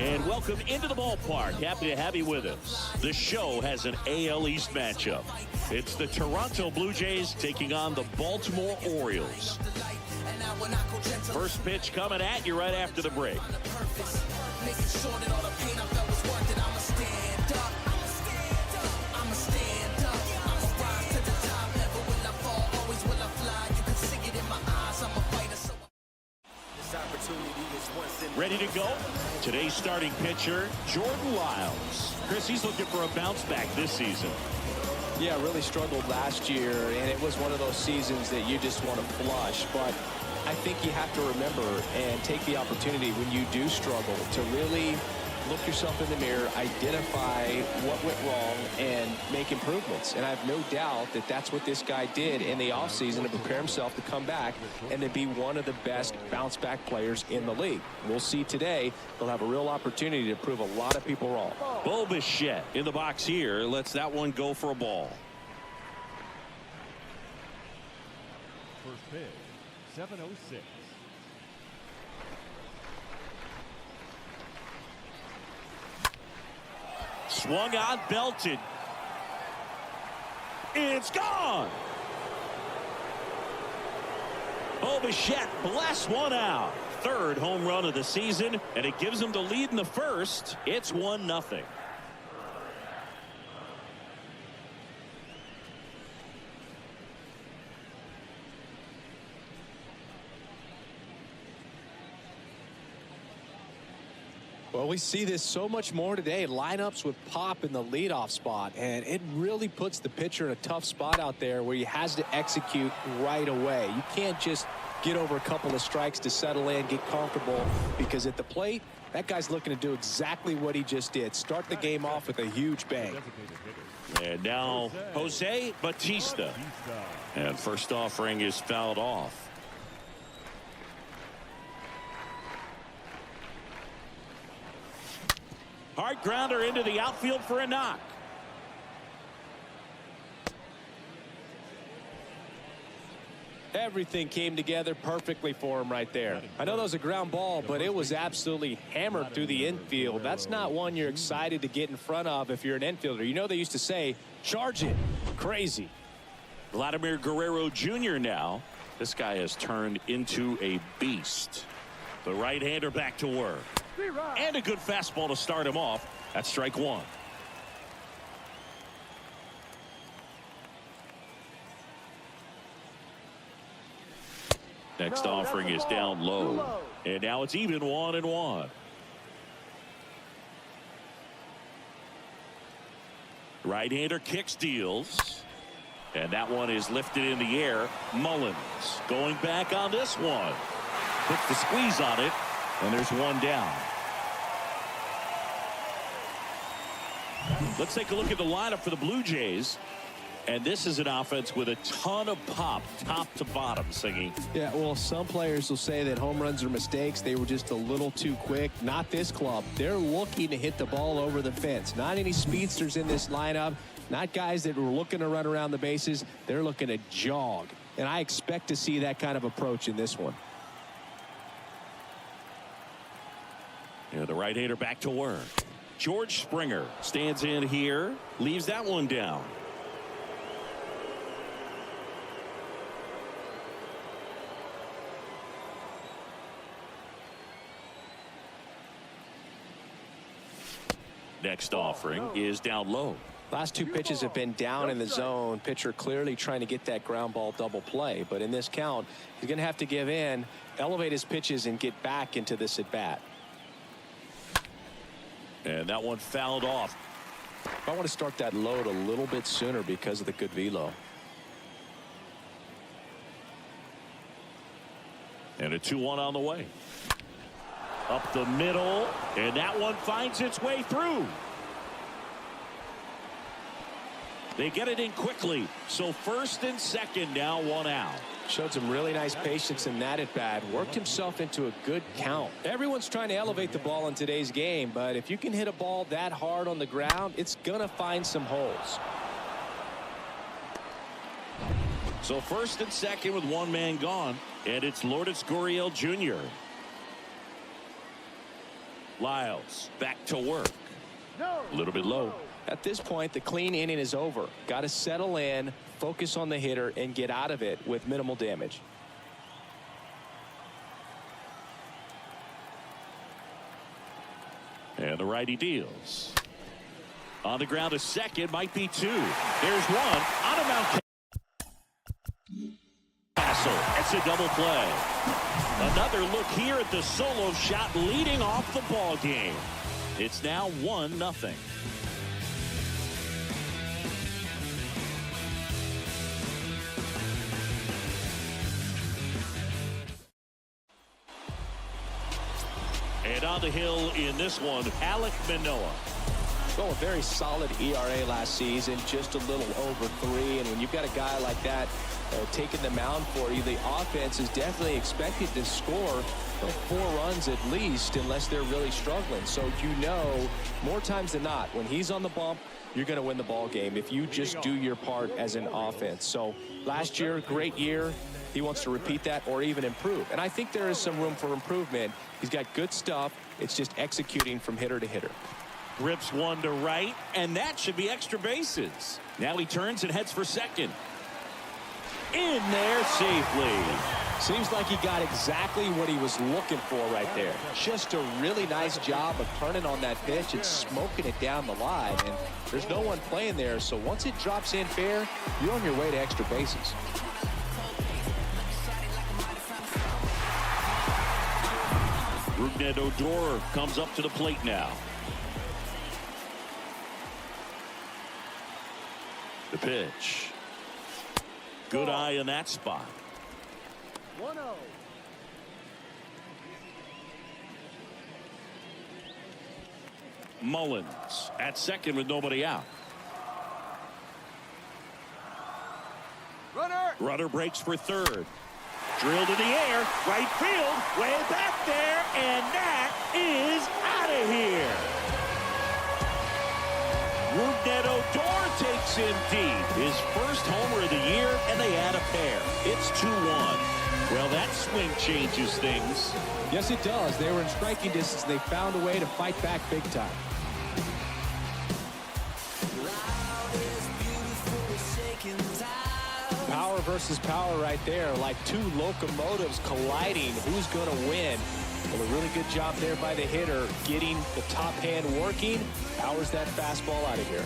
And welcome into the ballpark. Happy to have you with us. The show has an AL East matchup. It's the Toronto Blue Jays taking on the Baltimore Orioles. First pitch coming at you right after the break. Ready to go? Today's starting pitcher, Jordan Lyles. Chris, he's looking for a bounce back this season. Yeah, really struggled last year, and it was one of those seasons that you just want to flush. But I think you have to remember and take the opportunity when you do struggle to really look yourself in the mirror, identify what went wrong, and make improvements. And I have no doubt that that's what this guy did in the offseason to prepare himself to come back and to be one of the best bounce-back players in the league. We'll see today. He'll have a real opportunity to prove a lot of people wrong. Bo Bichette in the box here. Lets that one go for a ball. First pitch, 7:06. Swung on, belted. It's gone. Bo Bichette blasts one out. Third home run of the season, and it gives him the lead in the first. It's 1-0. Well, we see this so much more today. Lineups with pop in the leadoff spot, and it really puts the pitcher in a tough spot out there where he has to execute right away. You can't just get over a couple of strikes to settle in, get comfortable, because at the plate, that guy's looking to do exactly what he just did. Start the game off with a huge bang. And now Jose Bautista. And first offering is fouled off. Hard grounder into the outfield for a knock. Everything came together perfectly for him right there. I know that was a ground ball, but it was absolutely hammered through the infield. That's not one you're excited to get in front of if you're an infielder. You know they used to say, charge it. Crazy. Vladimir Guerrero Jr. now. This guy has turned into a beast. The right-hander back to work. And a good fastball to start him off. That's strike one. Next offering is down low. And now it's even 1-1. Right-hander kicks, deals. And that one is lifted in the air. Mullins going back on this one. Puts the squeeze on it. And there's one down. Let's take a look at the lineup for the Blue Jays. And this is an offense with a ton of pop, top to bottom, singing. Yeah, well, some players will say that home runs are mistakes. They were just a little too quick. Not this club. They're looking to hit the ball over the fence. Not any speedsters in this lineup. Not guys that were looking to run around the bases. They're looking to jog. And I expect to see that kind of approach in this one. Yeah, the right-hander back to work. George Springer stands in here, leaves that one down. Next offering is down low. Last two pitches have been down in the zone. Pitcher clearly trying to get that ground ball double play. But in this count, he's going to have to give in, elevate his pitches, and get back into this at bat. And that one fouled off. I want to start that load a little bit sooner because of the good velo. And a 2-1 on the way. Up the middle, and that one finds its way through. They get it in quickly. So first and second now, one out. Showed some really nice patience in that at bat. Worked himself into a good count. Everyone's trying to elevate the ball in today's game, but if you can hit a ball that hard on the ground, it's gonna find some holes. So first and second with one man gone, and it's Lourdes Gurriel Jr. Lyles back to work. A little bit low. At this point, the clean inning is over. Got to settle in, focus on the hitter, and get out of it with minimal damage. And the righty deals. On the ground, a second, might be two. There's one on a Mount Castle. It's a double play. Another look here at the solo shot leading off the ball game. It's now 1-0. And on the hill in this one, Alek Manoah. Well, a very solid ERA last season, just a little over 3. And when you've got a guy like that taking the mound for you, the offense is definitely expected to score 4 runs at least, unless they're really struggling. So more times than not, when he's on the bump, you're going to win the ball game if you just do your part as an offense. So last year, great year. He wants to repeat that or even improve. And I think there is some room for improvement. He's got good stuff. It's just executing from hitter to hitter. Rips one to right, and that should be extra bases. Now he turns and heads for second. In there safely. Seems like he got exactly what he was looking for right there. Just a really nice job of turning on that pitch and smoking it down the line. And there's no one playing there, so once it drops in fair, you're on your way to extra bases. Odor comes up to the plate now. The pitch. Good eye in that spot. 1-0. Mullins at second with nobody out. Runner breaks for third. Drilled in the air, right field, way back there, and that is out of here. Odor takes him deep. His first homer of the year, and they add a pair. It's 2-1. Well, that swing changes things. Yes, it does. They were in striking distance. They found a way to fight back big time. Power versus power right there, like two locomotives colliding. Who's going to win? Well, a really good job there by the hitter, getting the top hand working. Powers that fastball out of here.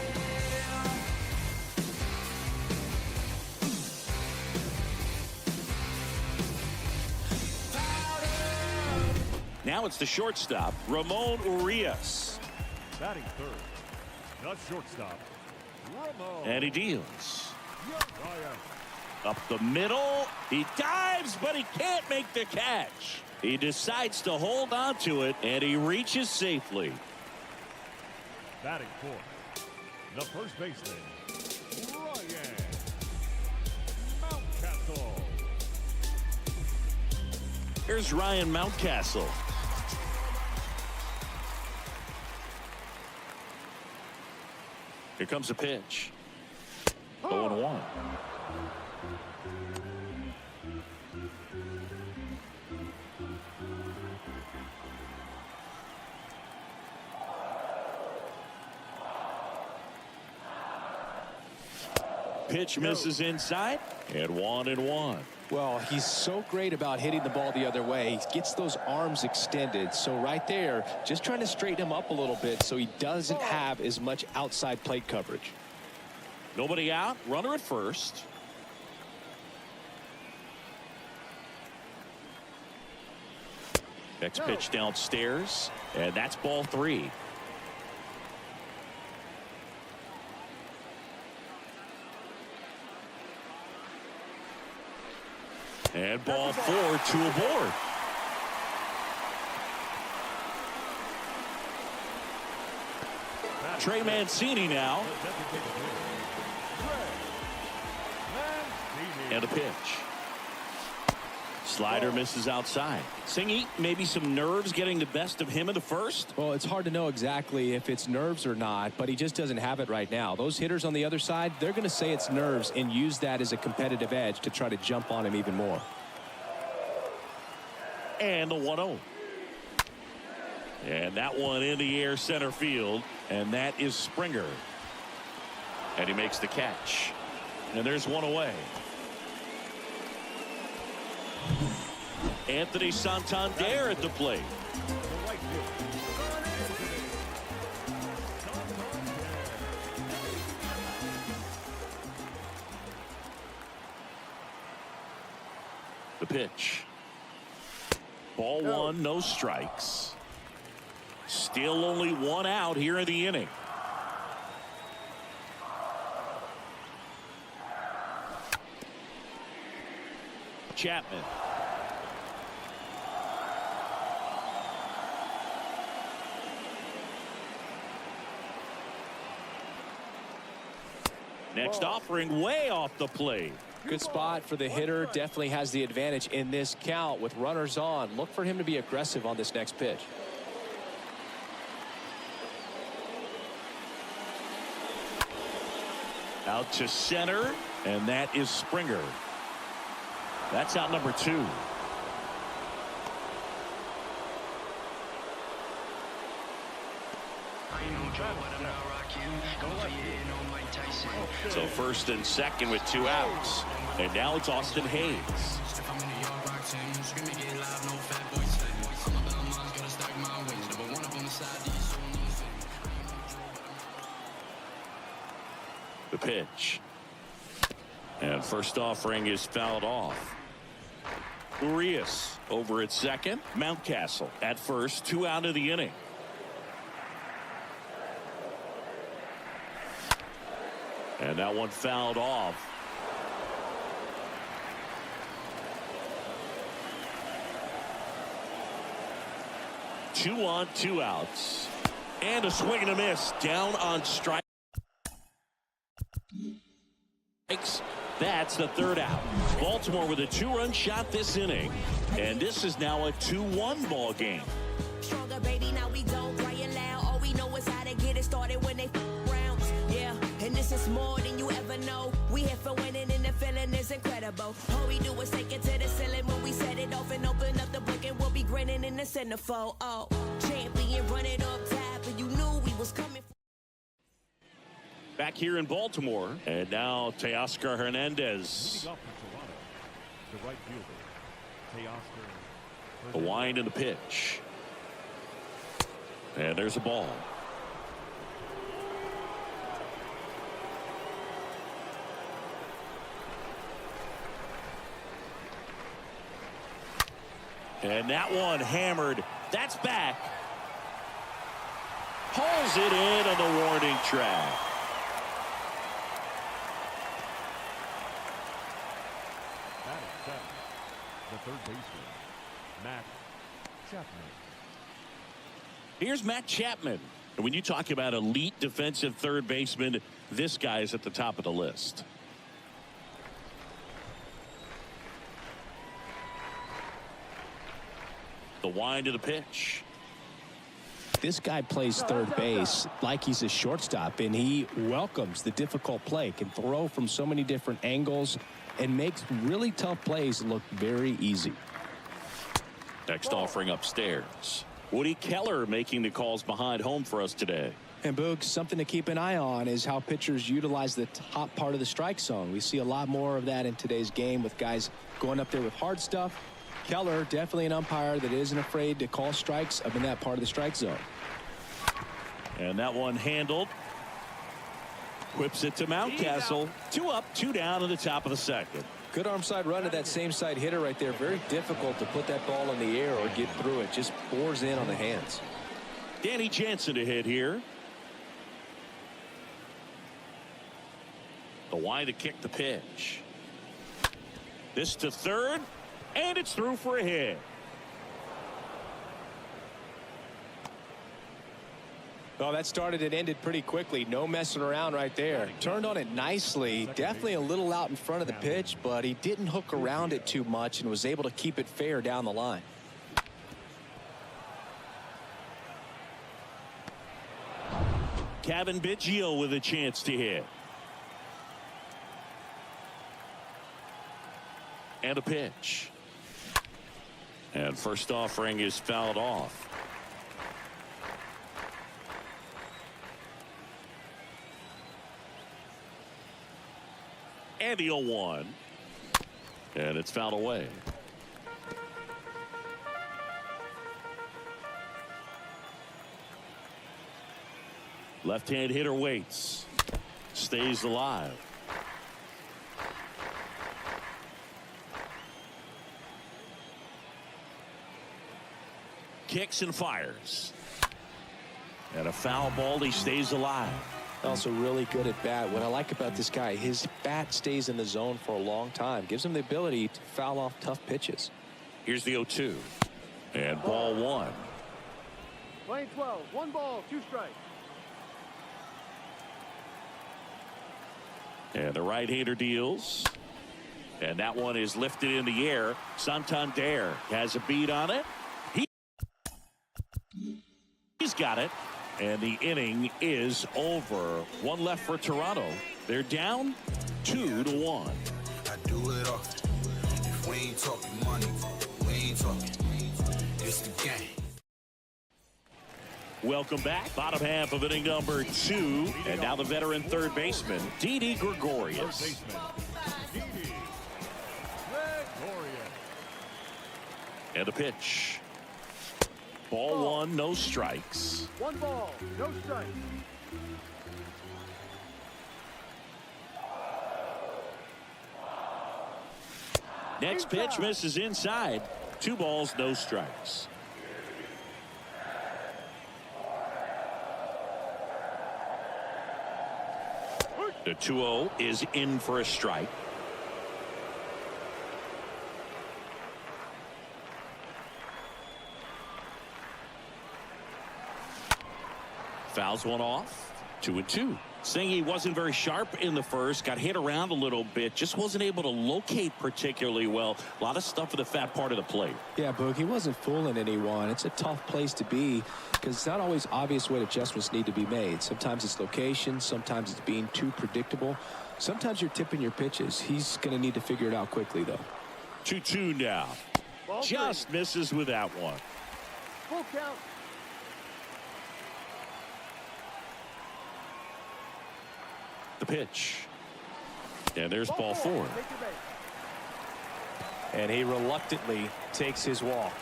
Now it's the shortstop, Ramon Urias. Batting third, the shortstop, Ramon. And he deals. Urias. Up the middle. He dives, but he can't make the catch. He decides to hold on to it, and he reaches safely. Batting fourth, the first baseman, Ryan Mountcastle. Here's Ryan Mountcastle. Here comes the pitch. 0-1. Pitch misses inside, and 1-1. Well, he's so great about hitting the ball the other way. He gets those arms extended. So right there, just trying to straighten him up a little bit so he doesn't have as much outside plate coverage. Nobody out. Runner at first. Next pitch downstairs, and that's ball 3. And ball 4, 2 aboard. Trey Mancini now. And a pitch. Slider misses outside. Singy, maybe some nerves getting the best of him in the first? Well, it's hard to know exactly if it's nerves or not, but he just doesn't have it right now. Those hitters on the other side, they're going to say it's nerves and use that as a competitive edge to try to jump on him even more. And the 1-0. And that one in the air center field. And that is Springer. And he makes the catch. And there's one away. Anthony Santander at the plate. The pitch. Ball one, no strikes. Still only one out here in the inning. Chapman. Next offering way off the plate. Good spot for the hitter. Definitely has the advantage in this count with runners on. Look for him to be aggressive on this next pitch. Out to center, and that is Springer. That's out number 2. So first and second with 2 outs. And now it's Austin Hayes. The pitch. And first offering is fouled off. Urias over at second. Mountcastle at first. 2 out of the inning. And that one fouled off. Two on, 2 outs. And a swing and a miss. Down on strike. That's the 3rd out. Baltimore with a 2-run shot this inning. And this is now a 2-1 ball game. Stronger, baby, now we don't cry it loud. All we know is how to get it started when they rounds. Yeah, and this is more than you ever know. We here for winning and the feeling is incredible. All we do is take it to the ceiling when we set it off and open up the book and we'll be grinning in the centerfold. Oh, champion, run it up top, and you knew we was coming. Back here in Baltimore, and now Teoscar Hernandez. The right fielder, Teoscar. The wind and the pitch. And there's a ball. And that one hammered. That's back. Pulls it in on the warning track. The third baseman, Matt Chapman. Here's Matt Chapman. And when you talk about elite defensive third baseman, this guy is at the top of the list. The wind of the pitch. This guy plays third base like he's a shortstop, and he welcomes the difficult play, can throw from so many different angles, and makes really tough plays look very easy. Next offering upstairs. Woody Keller making the calls behind home for us today. And Boog, something to keep an eye on is how pitchers utilize the top part of the strike zone. We see a lot more of that in today's game with guys going up there with hard stuff. Keller, definitely an umpire that isn't afraid to call strikes up in that part of the strike zone. And that one handled. Whips it to Mountcastle. 2 up, 2 down in the top of the second. Good arm side run to that same side hitter right there. Very difficult to put that ball in the air or get through it. Just bores in on the hands. Danny Jansen to hit here. The wind to kick the pitch. This to third. And it's through for a hit. Well, that started and ended pretty quickly. No messing around right there. Turned on it nicely. Definitely a little out in front of the pitch, but he didn't hook around it too much and was able to keep it fair down the line. Kevin Biggio with a chance to hit. And a pitch. And first offering is fouled off. And the 0-1. And it's fouled away. Left-hand hitter waits. Stays alive. Kicks and fires. And a foul ball. He stays alive. Also really good at bat. What I like about this guy, his bat stays in the zone for a long time. Gives him the ability to foul off tough pitches. Here's the 0-2. And ball 1. Playing 12. 1 ball, 2 strikes. And the right-hander deals. And that one is lifted in the air. Santander has a beat on it. He's got it. And the inning is over. 1 left for Toronto. They're down 2-1. I do it often. If we ain't talking money, we ain't talking. It's the game. Welcome back. Bottom half of inning number 2. And now the veteran third baseman, Didi Gregorius. And the pitch. Ball 1, no strikes. 1 ball, no strikes. Next pitch misses inside. 2 balls, no strikes. The 2-0 is in for a strike. Fouls one off. 2-2. Saying he wasn't very sharp in the first. Got hit around a little bit. Just wasn't able to locate particularly well. A lot of stuff for the fat part of the plate. Yeah, Boog, he wasn't fooling anyone. It's a tough place to be because it's not always obvious what adjustments need to be made. Sometimes it's location. Sometimes it's being too predictable. Sometimes you're tipping your pitches. He's going to need to figure it out quickly, though. 2-2 now. Ball Just 3. misses with that one. Full count. The pitch. And there's ball 4. Take your base. And he reluctantly takes his walk.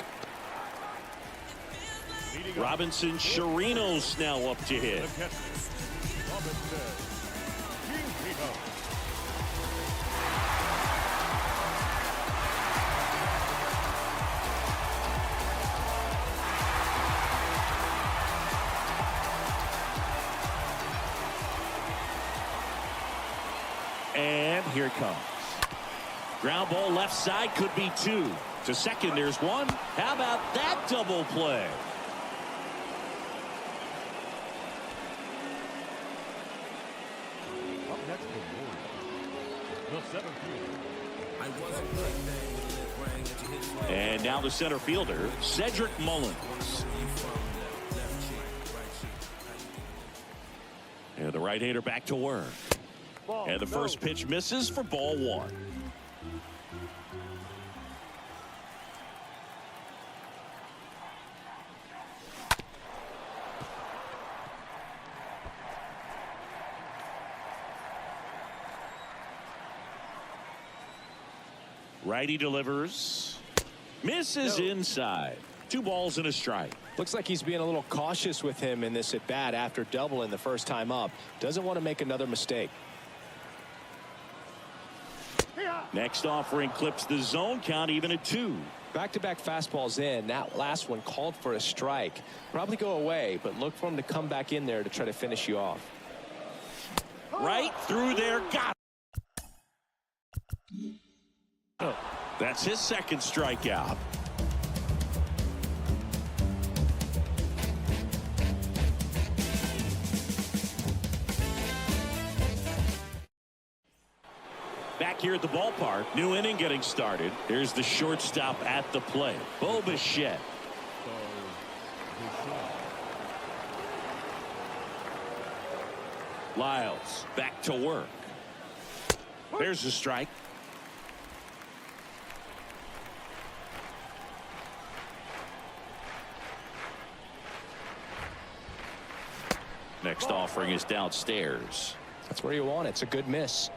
Robinson Chirinos now up to hit. And here it comes. Ground ball left side, could be 2. To second, there's 1. How about that double play? Up next for Warriors, the 7th fielder. And now the center fielder, Cedric Mullins. And the right-hander back to work. Ball, And the first pitch misses for ball 1. Righty delivers. Misses inside. 2 balls and a strike. Looks like he's being a little cautious with him in this at bat after doubling the first time up. Doesn't want to make another mistake. Next offering clips the zone count even at 2. Back-to-back fastballs in. That last one called for a strike. Probably go away, but look for him to come back in there to try to finish you off. Right through there. Got it. That's his second strikeout. Back here at the ballpark, new inning getting started. Here's the shortstop at the plate, Bo Bichette. Lyles back to work. There's the strike. Next offering is downstairs. That's where you want it. It's a good miss.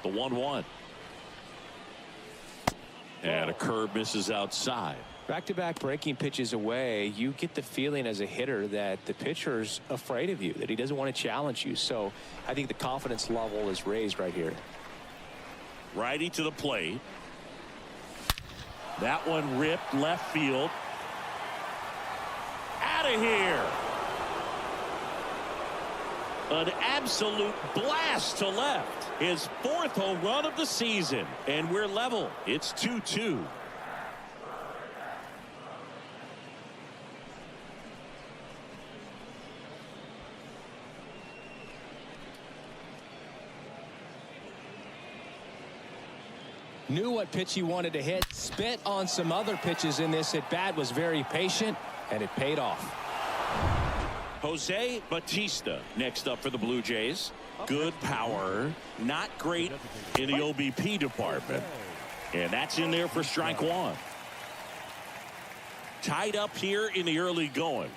The 1-1. And a curve misses outside. Back-to-back breaking pitches away, you get the feeling as a hitter that the pitcher's afraid of you, that he doesn't want to challenge you. So I think the confidence level is raised right here. Righty to the plate. That one ripped left field. Out of here. An absolute blast to left. His 4th home run of the season. And we're level. It's 2-2. Knew what pitch he wanted to hit. Spit on some other pitches in this at bat. Was very patient, and it paid off. Jose Bautista next up for the Blue Jays. Good power. Not great in the OBP department. And that's in there for strike 1. Tied up here in the early going.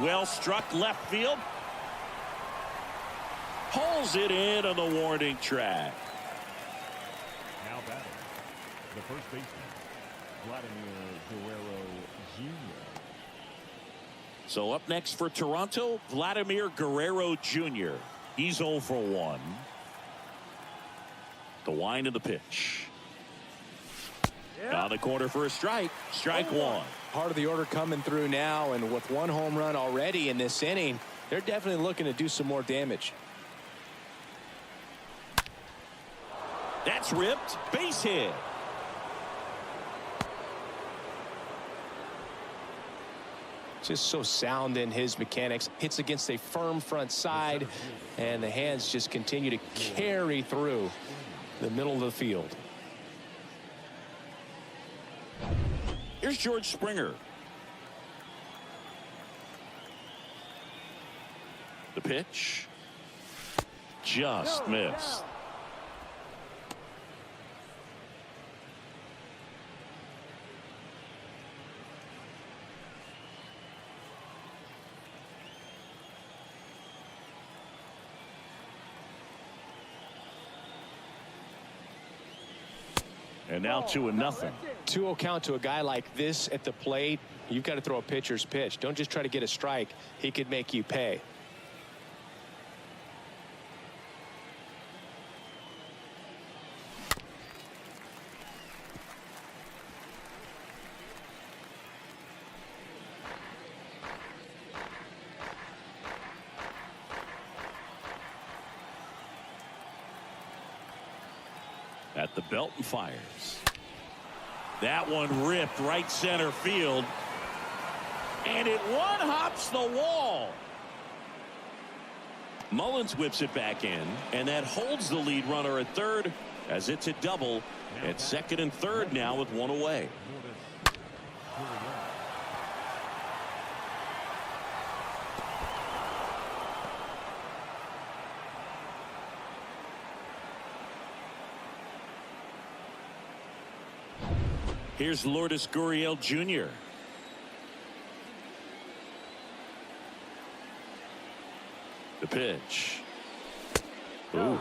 Well struck left field. Pulls it in on the warning track. Now batting, the first baseman, Vladimir Guerrero Jr. So up next for Toronto, Vladimir Guerrero Jr. He's 0 for 1. The wind of the pitch. On the corner for a strike. Strike 1. Part of the order coming through now, and with 1 home run already in this inning, they're definitely looking to do some more damage. That's ripped. Base hit. Just so sound in his mechanics. Hits against a firm front side, and the hands just continue to carry through the middle of the field. Here's George Springer. The pitch. Just missed. And now 2-0. 2-0 count to a guy like this at the plate. You've got to throw a pitcher's pitch. Don't just try to get a strike. He could make you pay. At the belt and fires. That one ripped right center field. And it one-hops the wall. Mullins whips it back in. And that holds the lead runner at third as it's a double at second and third now with 1 away. Here's Lourdes Gurriel Jr. The pitch. Ooh.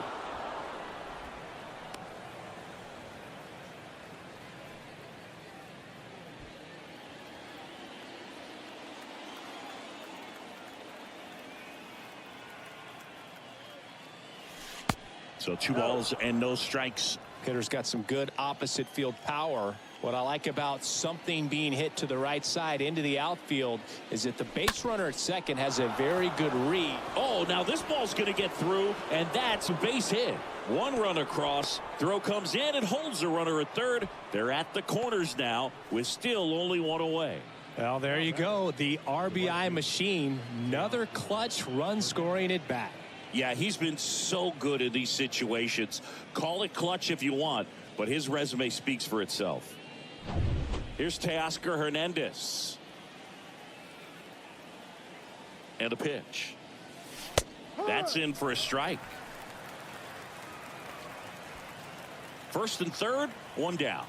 So 2 balls and no strikes. Hitter's got some good opposite field power. What I like about something being hit to the right side into the outfield is that the base runner at second has a very good read. Oh, now this ball's going to get through, and that's a base hit. 1 run across. Throw comes in and holds the runner at third. They're at the corners now with still only 1 away. Well, there you go. The RBI machine. Another clutch run scoring at bat. Yeah, he's been so good in these situations. Call it clutch if you want, but his resume speaks for itself. Here's Teoscar Hernandez. And a pitch. That's in for a strike. First and third, 1 down.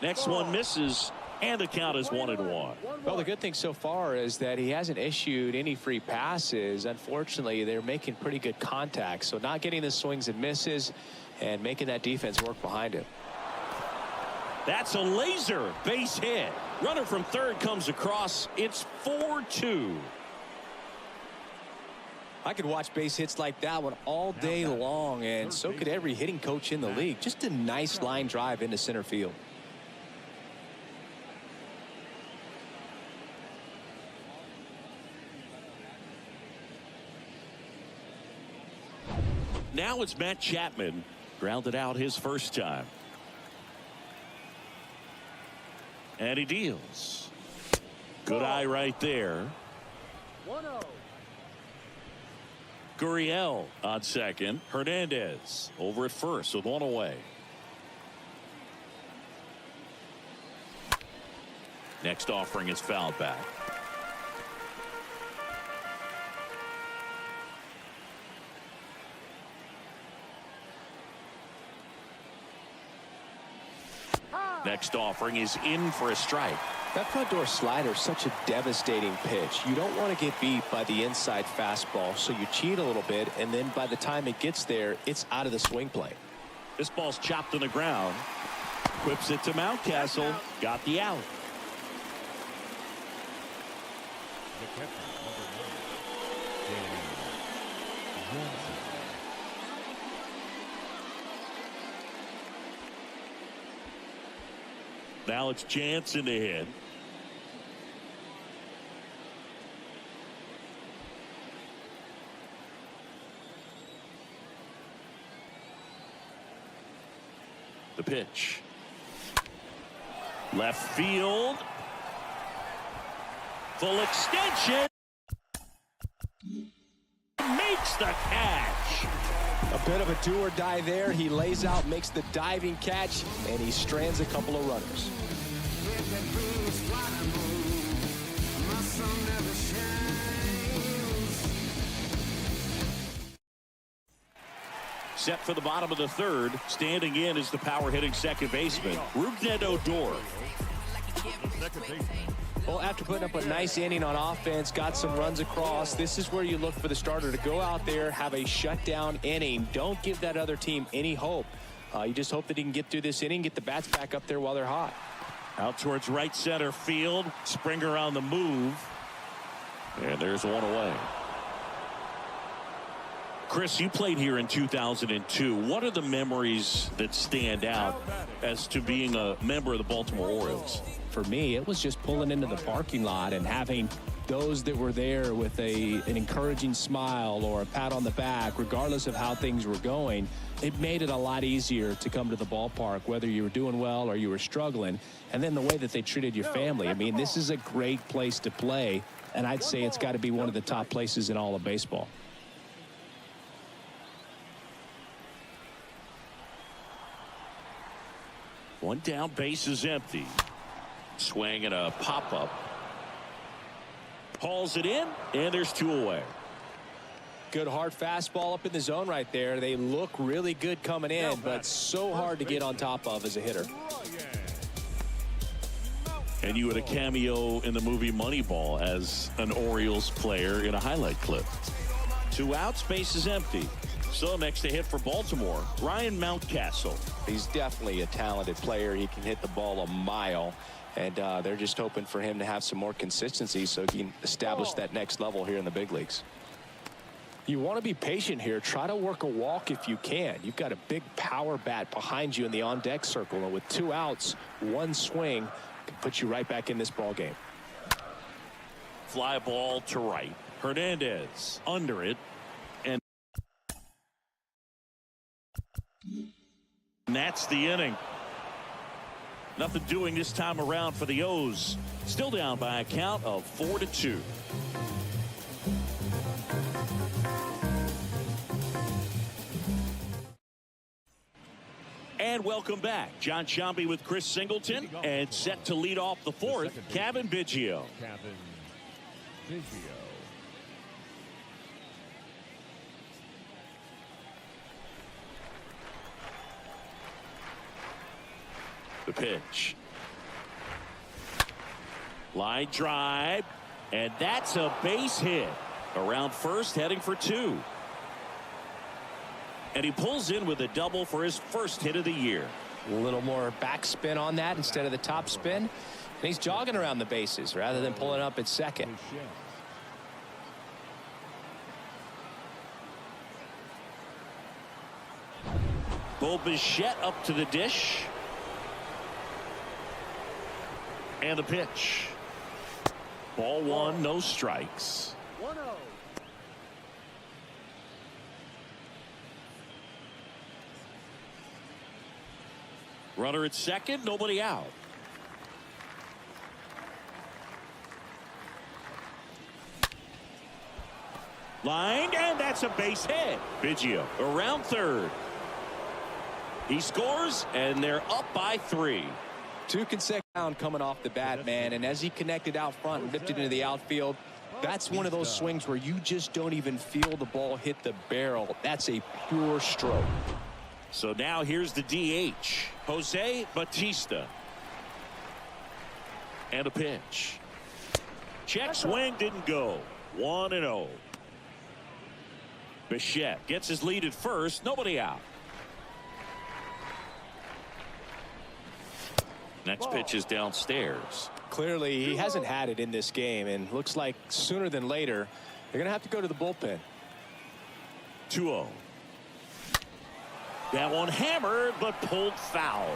Next one misses. And the count is 1-1. Well, the good thing so far is that he hasn't issued any free passes. Unfortunately, they're making pretty good contact. So not getting the swings and misses and making that defense work behind him. That's a laser base hit. Runner from third comes across. It's 4-2. I could watch base hits like that one all day long, and so could every hitting coach in the league. Just a nice line drive into center field. Now it's Matt Chapman. Grounded out his first time. And he deals. Good eye right there. 1-0. Gurriel on second. Hernandez over at first with one away. Next offering is fouled back. Next offering is in for a strike. That front door slider is such a devastating pitch. You don't want to get beat by the inside fastball, so you cheat a little bit, and then by the time it gets there, it's out of the swing plane. This ball's chopped on the ground. Whips it to Mountcastle. Got the out. The catcher, number 1, Johnson. Now it's Jansen to hit. The pitch. Left field. Full extension. Makes the catch. A bit of a do or die there. He lays out, makes the diving catch, and he strands a couple of runners. Set for the bottom of the third. Standing in is the power hitting second baseman, Rougned Odor. The second baseman. Well, after putting up a nice inning on offense, got some runs across, this is where you look for the starter to go out there, have a shutdown inning. Don't give that other team any hope. You just hope that he can get through this inning, get the bats back up there while they're hot. Out towards right center field. Springer on the move. And there's one away. Chris, you played here in 2002. What are the memories that stand out as to being a member of the Baltimore Orioles? For me, it was just pulling into the parking lot and having those that were there with an encouraging smile or a pat on the back, regardless of how things were going. It made it a lot easier to come to the ballpark, whether you were doing well or you were struggling. And then the way that they treated your family. I mean, this is a great place to play, and I'd say it's got to be one of the top places in all of baseball. One down, base is empty. Swing and a pop-up. Hauls it in, and there's two away. Good hard fastball up in the zone right there. They look really good coming in, but so hard to get on top of as a hitter. And you had a cameo in the movie Moneyball as an Orioles player in a highlight clip. Two outs, base is empty. So next to hit for Baltimore, Ryan Mountcastle. He's definitely a talented player. He can hit the ball a mile, and they're just hoping for him to have some more consistency so he can establish that next level here in the big leagues. You want to be patient here. Try to work a walk if you can. You've got a big power bat behind you in the on-deck circle, and with two outs, one swing can put you right back in this ball game. Fly ball to right. Hernandez under it. And that's the inning. Nothing doing this time around for the O's. Still down by a count of 4-2. And welcome back. John Sciambi with Chris Singleton. And set to lead off the fourth, Cavan Biggio. Cavan Biggio. The pitch. Line drive, and that's a base hit. Around first, heading for 2. And he pulls in with a double for his first hit of the year. A little more backspin on that instead of the top spin. And he's jogging around the bases rather than pulling up at second. Bo Bichette up to the dish. And the pitch. Ball 1, no strikes. 1-0. Runner at second, nobody out. Lined, and that's a base hit. Biggio around third. He scores, and they're up by 3. 2 consecutive rounds coming off the bat, man, and as he connected out front and lifted into the outfield, that's one of those swings where you just don't even feel the ball hit the barrel. That's a pure stroke. So now here's the DH, Jose Bautista. And a pitch. Check swing, didn't go. 1-0. Bichette gets his lead at first, nobody out. Next pitch is downstairs. Clearly, he hasn't had it in this game, and looks like sooner than later, they're going to have to go to the bullpen. 2-0. That one hammered, but pulled foul.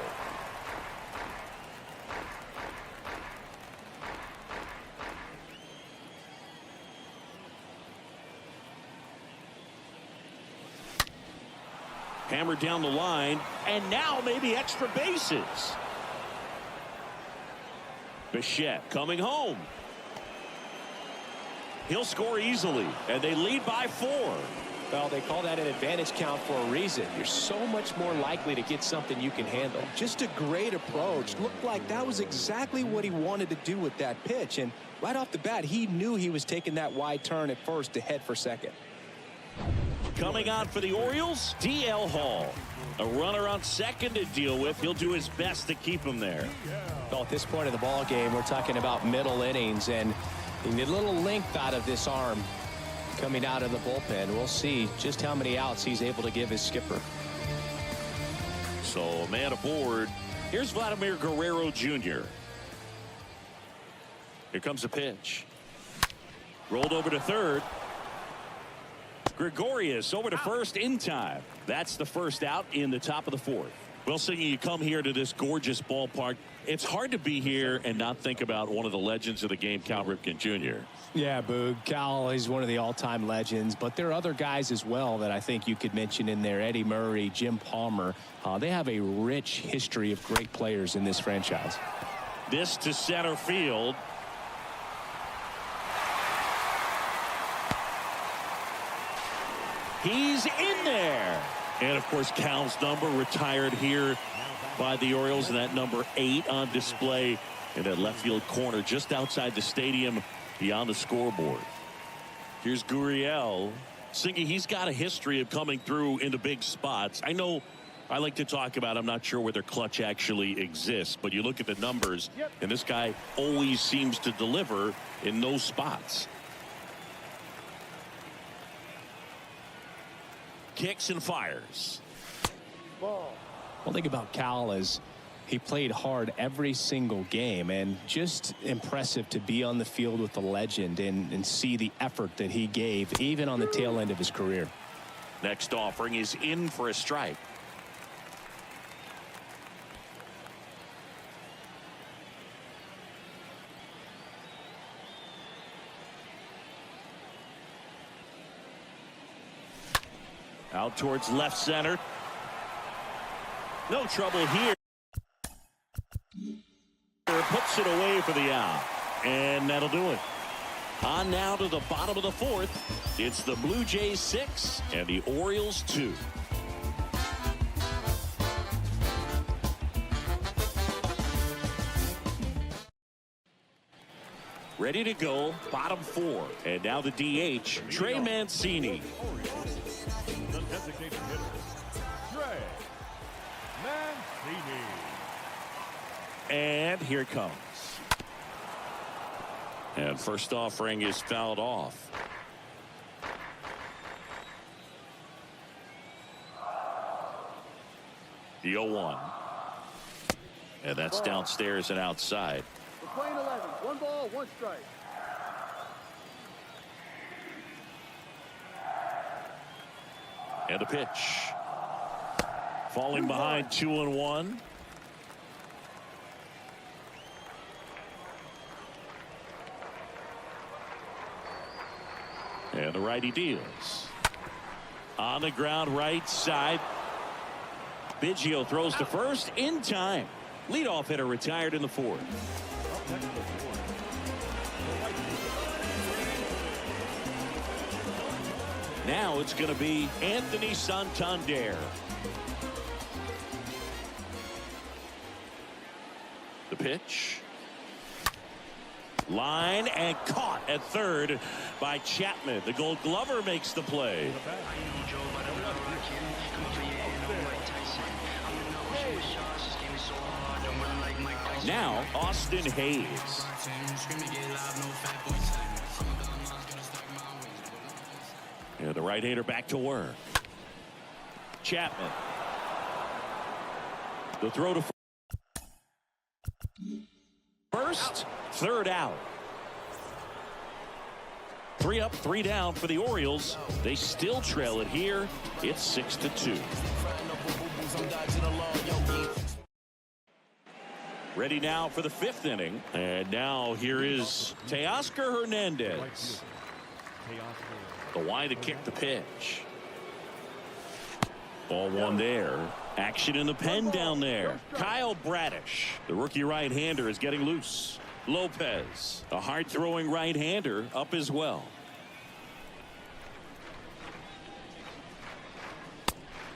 Hammered down the line, and now maybe extra bases. Bichette coming home. He'll score easily, and they lead by 4. Well, they call that an advantage count for a reason. You're so much more likely to get something you can handle. Just a great approach. Looked like that was exactly what he wanted to do with that pitch. And right off the bat, he knew he was taking that wide turn at first to head for second. Coming on for the Orioles, D.L. Hall. A runner on second to deal with. He'll do his best to keep him there. Well, at this point of the ball game, we're talking about middle innings, and you need a little length out of this arm coming out of the bullpen. We'll see just how many outs he's able to give his skipper. So a man aboard. Here's Vladimir Guerrero Jr. Here comes the pitch. Rolled over to third. Gregorius over to first in time. That's the first out in the top of the 4th. Well, Singy, you come here to this gorgeous ballpark. It's hard to be here and not think about one of the legends of the game, Cal Ripken Jr. Yeah, Boog. Cal is one of the all-time legends, but there are other guys as well that I think you could mention in there. Eddie Murray, Jim Palmer. They have a rich history of great players in this franchise. This to center field. He's in there. And, of course, Cal's number retired here by the Orioles, and that number 8 on display in that left field corner just outside the stadium beyond the scoreboard. Here's Gurriel. Singy, he's got a history of coming through into big spots. I know I like to talk about, I'm not sure whether clutch actually exists, but you look at the numbers, and this guy always seems to deliver in those spots. Kicks and fires. Ball. Well, think about Cal as he played hard every single game, and just impressive to be on the field with the legend and see the effort that he gave even on the tail end of his career. Next offering is in for a strike. Out towards left center. No trouble here. Puts it away for the out. And that'll do it. On now to the bottom of the 4th. It's the Blue Jays 6 and the Orioles 2. Ready to go, bottom 4. And now the DH, Trey Mancini. The designated hitter, Trey Mancini. And here it comes. And first offering is fouled off. The 0-1. And that's downstairs and outside. We're playing 11. 1 ball, 1 strike. And a pitch. Falling behind 2-1. And the righty deals. On the ground right side. Biggio throws to first in time. Leadoff hitter retired in the 4th. Now it's going to be Anthony Santander. The pitch. Line and caught at third by Chapman. The Gold Glover makes the play. Now Austin Hayes. And the right-hander back to work. Chapman. The throw to first. Third out. 3 up, 3 down for the Orioles. They still trail it here. It's 6-2. Ready now for the 5th inning. And now here is Teoscar Hernandez. The wind to kick the pitch. Ball 1 there. Action in the pen down there. Kyle Bradish, the rookie right-hander, is getting loose. Lopez, a hard-throwing right-hander, up as well.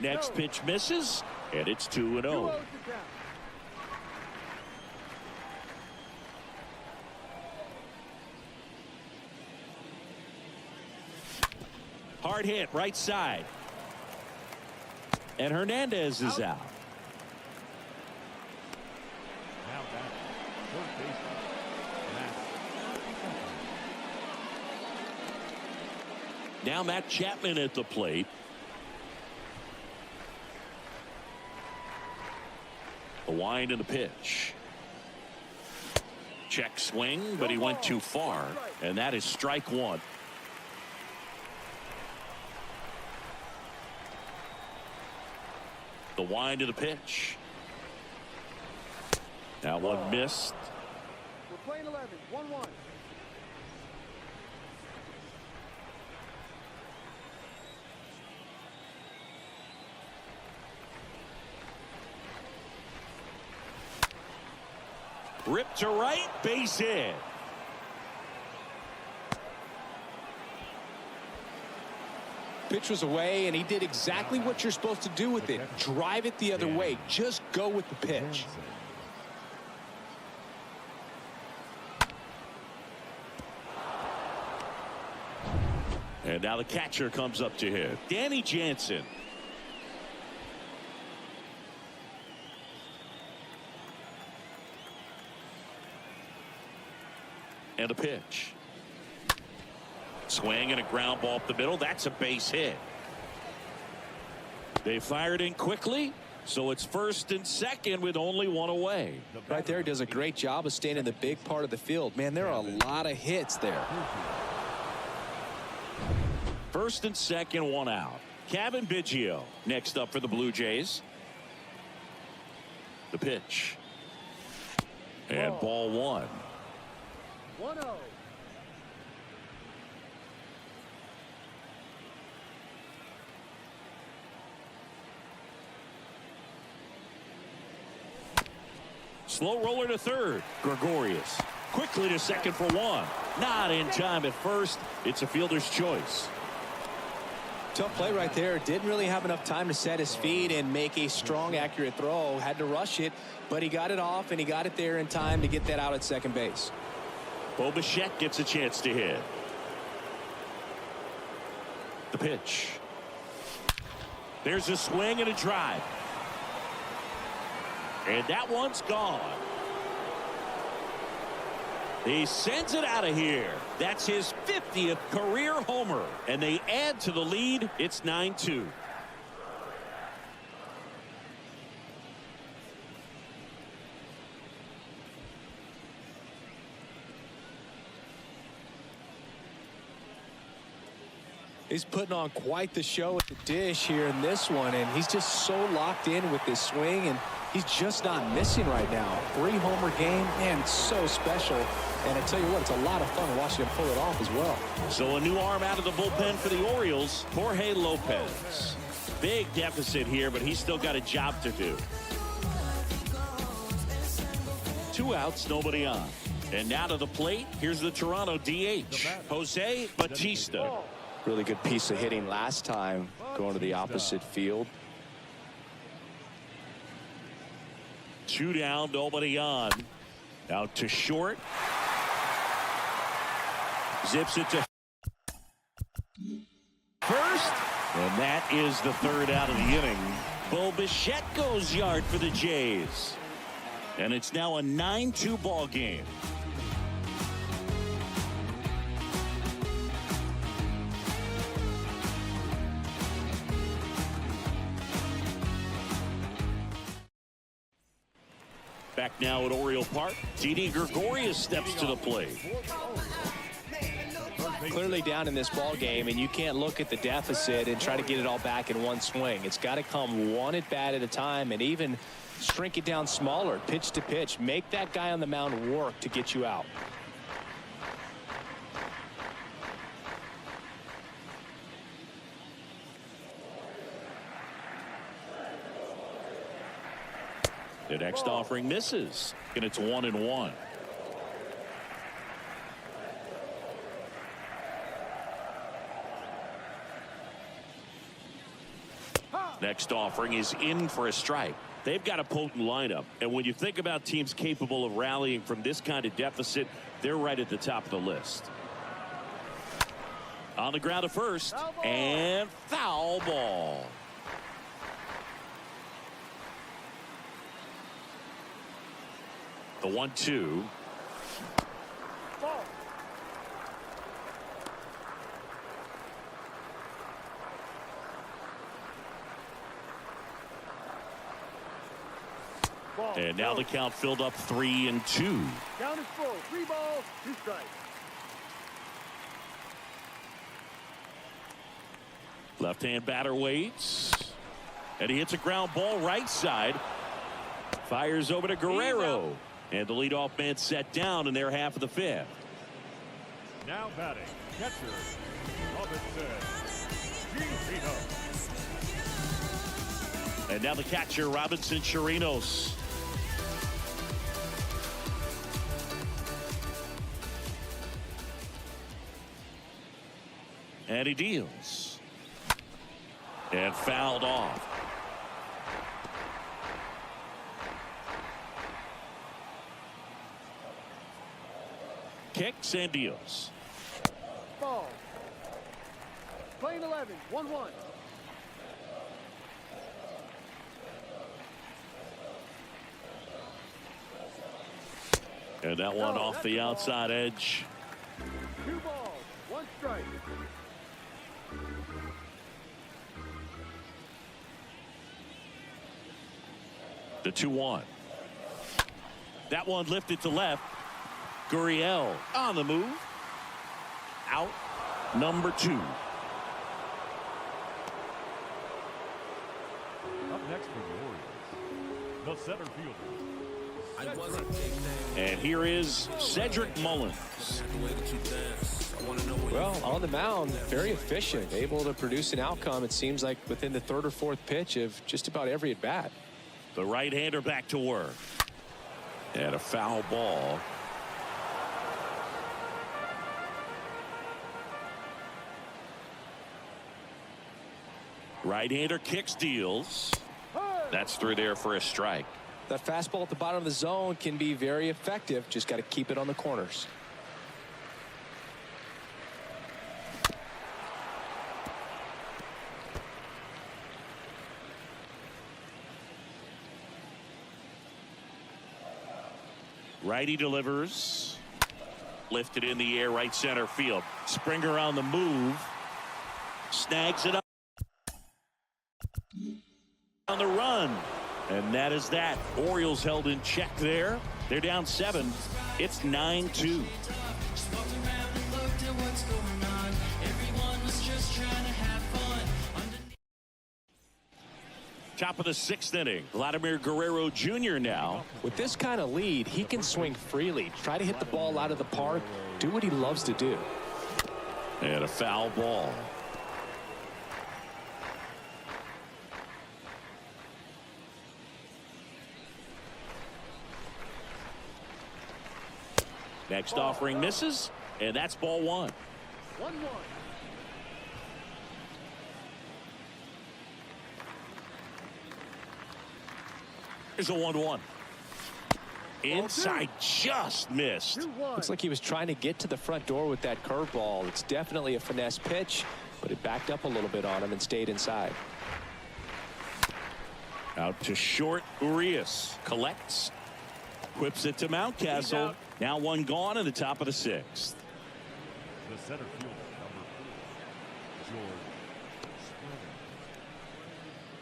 Next pitch misses, and it's 2-0. Hard hit right side. And Hernandez is out. Now Matt Chapman at the plate. The wind and the pitch. Check swing, but he went too far, and that is strike 1. The wind of the pitch. Now one missed. We're playing 11. 1-1. Ripped to right, base hit. Pitch was away, and he did exactly what you're supposed to do with it. Drive it the other way. Just go with the pitch. And now the catcher comes up to hit. Danny Jansen. And a pitch. Swing and a ground ball up the middle. That's a base hit. They fired in quickly, so it's 1st and 2nd with only 1 away. Right there, he does a great job of staying in the big part of the field. Man, there are a lot of hits there. 1st and 2nd, 1 out. Kevin Biggio next up for the Blue Jays. The pitch. And ball 1. 1-0. Slow roller to third. Gregorius quickly to second for 1. Not in time at first. It's a fielder's choice. Tough play right there. Didn't really have enough time to set his feet and make a strong, accurate throw. Had to rush it, but he got it off, and he got it there in time to get that out at second base. Bo Bichette gets a chance to hit. The pitch. There's a swing and a drive. And that one's gone. He sends it out of here. That's his 50th career homer. And they add to the lead. It's 9-2. He's putting on quite the show at the dish here in this one, and he's just so locked in with this swing, and he's just not missing right now. 3-homer game, man, it's so special. And I tell you what, it's a lot of fun watching him pull it off as well. So a new arm out of the bullpen for the Orioles, Jorge Lopez. Big deficit here, but he's still got a job to do. 2 outs, nobody on. And now to the plate, here's the Toronto DH, Jose Bautista. Really good piece of hitting last time, going to the opposite field. 2 down, nobody on. Out to short. Zips it to first. And that is the 3rd out of the inning. Bo Bichette goes yard for the Jays. And it's now a 9-2 ball game. Back now at Oriole Park, Didi Gregorius steps to the plate. Clearly down in this ball game, and you can't look at the deficit and try to get it all back in one swing. It's got to come one at bat at a time, and even shrink it down smaller, pitch to pitch. Make that guy on the mound work to get you out. The next offering misses, and it's 1-1. Next offering is in for a strike. They've got a potent lineup, and when you think about teams capable of rallying from this kind of deficit, they're right at the top of the list. On the ground at first, and foul ball. The 1-2. And now the count filled up 3-2. Count is full. 3 balls, 2 strikes. Left-hand batter waits. And he hits a ground ball right side. Fires over to Guerrero. And the leadoff man set down in their half of the 5th. Now batting, catcher, Robinson Chirinos. And now the catcher, Robinson Chirinos. And he deals. And fouled off. Kicks and deals. Ball. Playing 11, 1-1. And that one off the outside edge. 2 balls, 1 strike. The 2-1. That one lifted to left. Gurriel on the move. Out number 2. Up next for the Orioles, the center fielder. And here is Cedric Mullins. Well, on the mound, very efficient, able to produce an outcome, it seems like, within the 3rd or 4th pitch of just about every at bat. The right-hander back to work. And a foul ball. Right-hander kicks, deals. That's through there for a strike. That fastball at the bottom of the zone can be very effective. Just got to keep it on the corners. Righty delivers. Lifted in the air, right center field. Springer on the move. Snags it up. On the run. And that is that. Orioles held in check there. They're down 7. It's 9-2. Top of the 6th inning. Vladimir Guerrero Jr. now. With this kind of lead, he can swing freely. Try to hit the ball out of the park. Do what he loves to do. And a foul ball. Next offering misses, and that's ball 1. 1-1. Here's a 1-1. Inside, just missed. 2-1. Looks like he was trying to get to the front door with that curveball. It's definitely a finesse pitch, but it backed up a little bit on him and stayed inside. Out to short. Urias collects. Whips it to Mountcastle. Now 1 gone in the top of the 6th. The center fielder, number 4, George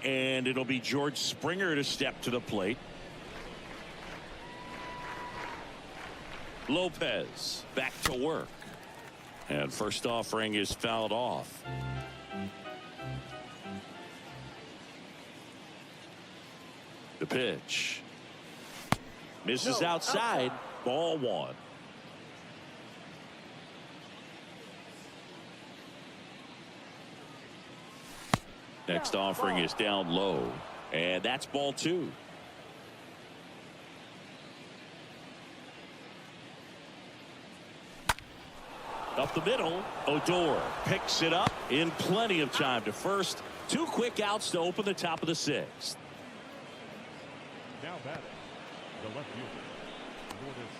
Springer. And it'll be George Springer to step to the plate. Lopez back to work. And first offering is fouled off. The pitch. Misses outside. Ball 1. Next offering is down low. And that's ball 2. Up the middle. Odor picks it up in plenty of time to first. 2 quick outs to open the top of the 6th. Now batting, the left fielder, Lourdes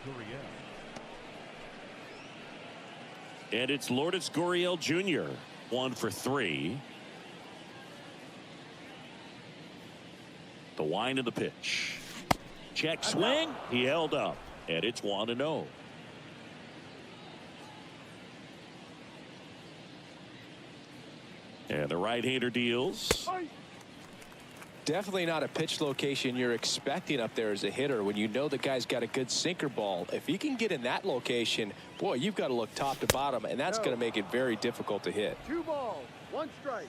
Gurriel. And it's Lourdes Gurriel Jr. 1 for 3. The wind of the pitch. Check swing. He held up. And it's 1-0. And the right-hander deals. Definitely not a pitch location you're expecting up there as a hitter when you know the guy's got a good sinker ball. If he can get in that location, boy, you've got to look top to bottom, and that's going to make it very difficult to hit. 2 balls, 1 strike.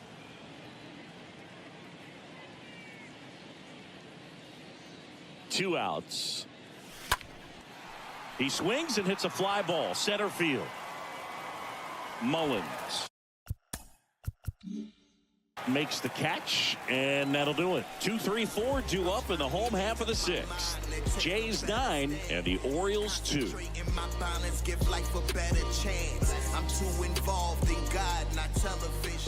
Two outs. He swings and hits a fly ball center field. Mullins makes the catch, and that'll do it. 2, 3, 4 due up in the home half of the 6th. Jays 9 and the Orioles 2.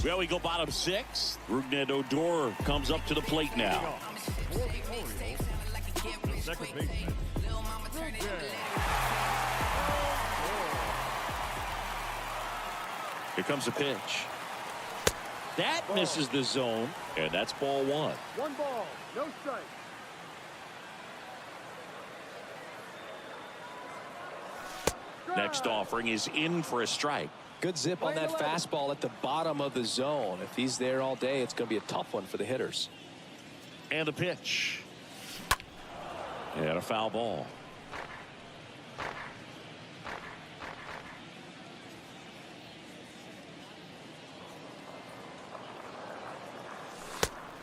Well, we go bottom 6. Rougned Odor comes up to the plate now. Second baseman. Here comes a pitch. That misses the zone, and that's ball 1. 1 ball, no strike. Next offering is in for a strike. Good zip on that fastball at the bottom of the zone. If he's there all day, it's going to be a tough one for the hitters. And a pitch. And a foul ball.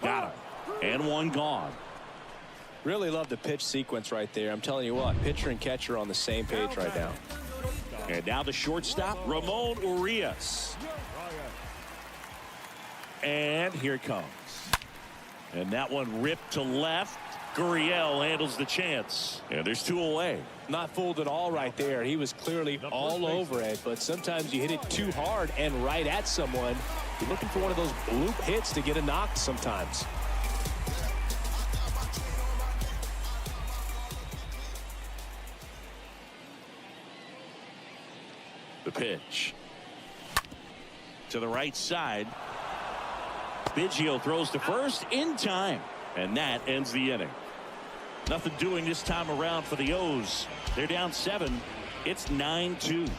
Got him. And 1 gone. Really love the pitch sequence right there. I'm telling you what, pitcher and catcher are on the same page right now. And now the shortstop, Ramon Urias. And here it comes. And that one ripped to left. Gurriel handles the chance. And there's 2 away. Not fooled at all right there. He was clearly all over it, but sometimes you hit it too hard and right at someone. You're looking for one of those bloop hits to get a knock sometimes. The pitch. To the right side. Biggio throws to first in time. And that ends the inning. Nothing doing this time around for the O's. They're down 7. It's 9-2.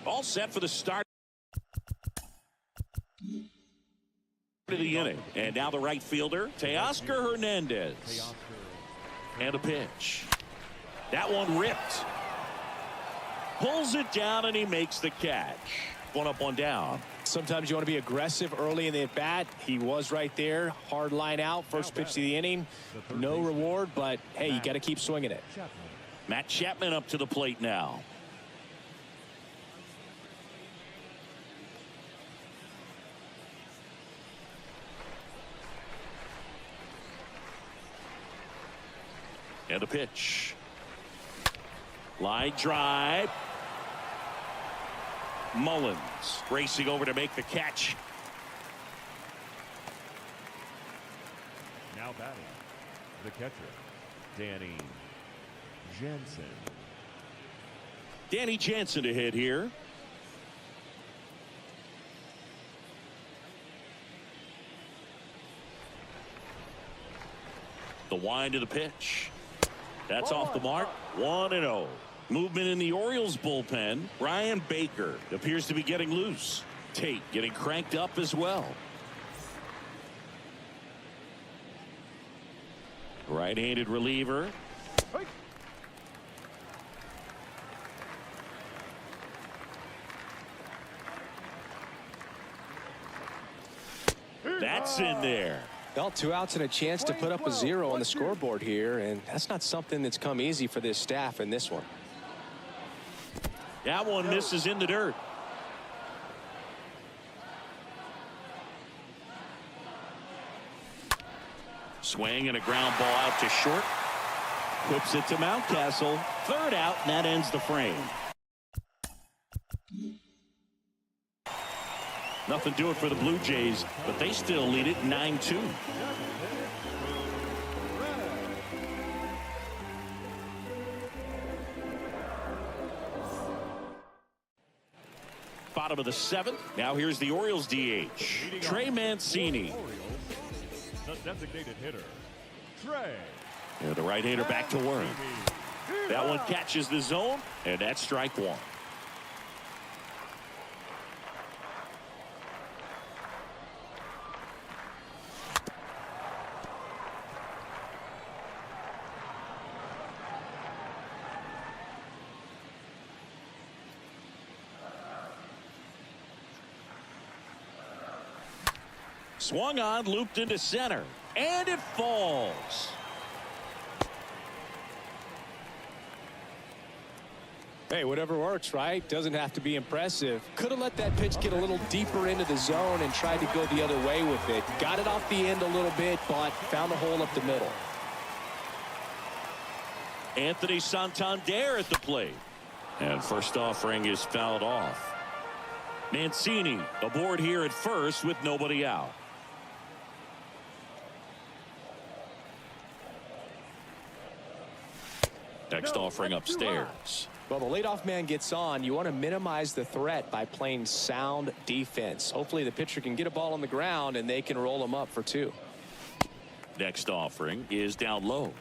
All set for the start of the inning. And now the right fielder, Teoscar Hernandez. And a pitch. That one ripped. Pulls it down and he makes the catch. One up, one down. Sometimes you want to be aggressive early in the at bat. He was right there. Hard line out. First pitch of the inning. No reward, but hey, you got to keep swinging it. Matt Chapman up to the plate now. And a pitch. Line drive. Mullins racing over to make the catch. Now batting, the catcher, Danny Jansen. Danny Jansen to hit here. The wind of the pitch. That's off the mark. 1-0. Movement in the Orioles bullpen. Ryan Baker appears to be getting loose. Tate getting cranked up as well. Right-handed reliever. That's in there. Well, 2 outs and a chance to put up a 0 on the scoreboard here, and that's not something that's come easy for this staff in this one. That one misses in the dirt. Swing and a ground ball out to short. Whips it to Mountcastle. Third out, and that ends the frame. Nothing doing for the Blue Jays, but they still lead it 9-2. Bottom of the 7th. Now here's the Orioles DH. Trey Mancini. The designated hitter, Trey. And the right-hander back to work. That one catches the zone, and that's strike one. Swung on, looped into center, and it falls. Hey, whatever works, right? Doesn't have to be impressive. Could have let that pitch get a little deeper into the zone and tried to go the other way with it. Got it off the end a little bit, but found a hole up the middle. Anthony Santander at the plate. And first offering is fouled off. Mancini aboard here at first with nobody out. Next offering upstairs. Well, the leadoff man gets on. You want to minimize the threat by playing sound defense. Hopefully the pitcher can get a ball on the ground and they can roll him up for 2. Next offering is down low.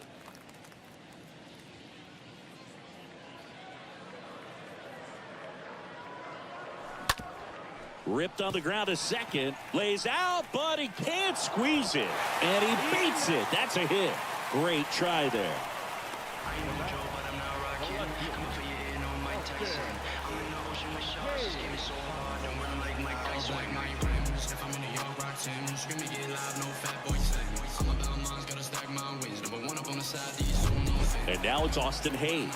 Ripped on the ground to second. Lays out, but he can't squeeze it. And he beats it. That's a hit. Great try there. And now it's Austin Hayes.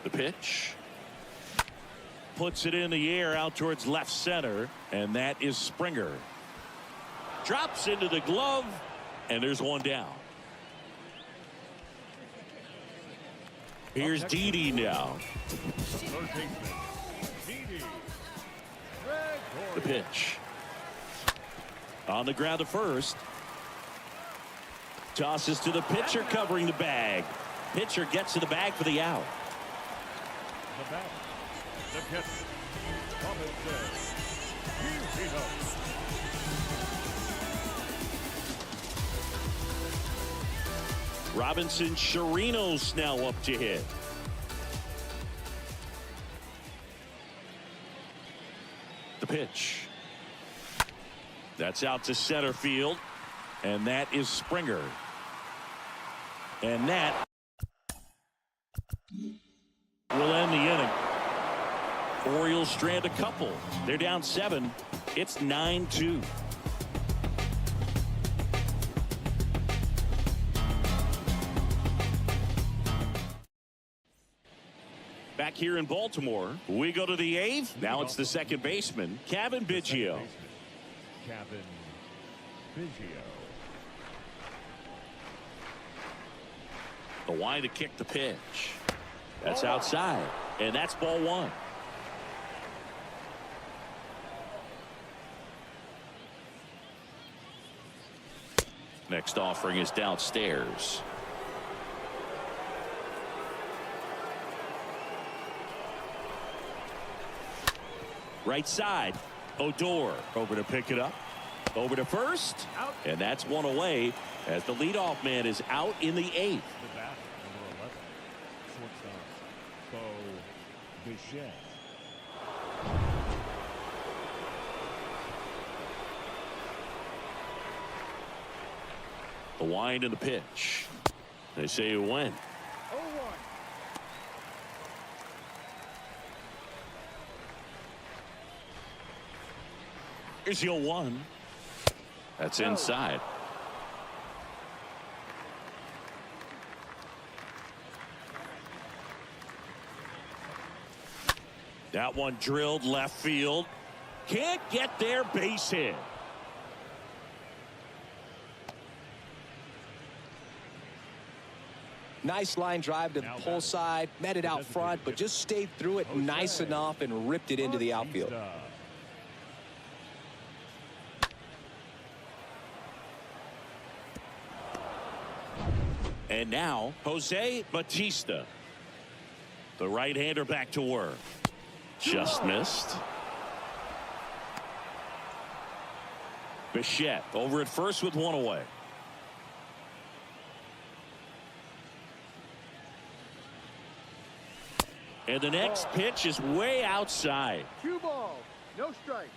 The pitch. Puts it in the air out towards left center, and that is Springer. Drops into the glove, and there's one down. Here's Didi now. The pitch. On the ground to first. Tosses to the pitcher covering the bag. Pitcher gets to the bag for the out. The bat, the catcher, Robinson. Robinson Chirinos now up to hit. The pitch. That's out to center field. And that is Springer. And that will end the inning. Orioles strand a couple. They're down 7. It's 9-2. Back here in Baltimore, we go to the 8th. Now it's the second baseman, Cavan Biggio. Cavan Biggio. The wide to kick the pitch. That's outside, and that's ball 1. Next offering is downstairs. Right side. Odor over to pick it up. Over to first. And that's one away as the leadoff man is out in the 8th. The bat, number 11. Shortstop, Bo Bichette. The wind and the pitch. They say you win. 0-1. Here's the 0-1. That's inside. That one drilled left field. Can't get there, base hit. Nice line drive to the pull side, met it out front, but just stayed through it nice enough and ripped it into the outfield. And now Jose Bautista, the right-hander, back to work. Just missed. Bichette over at first with one away. And the next pitch is way outside. 2 balls, no strike.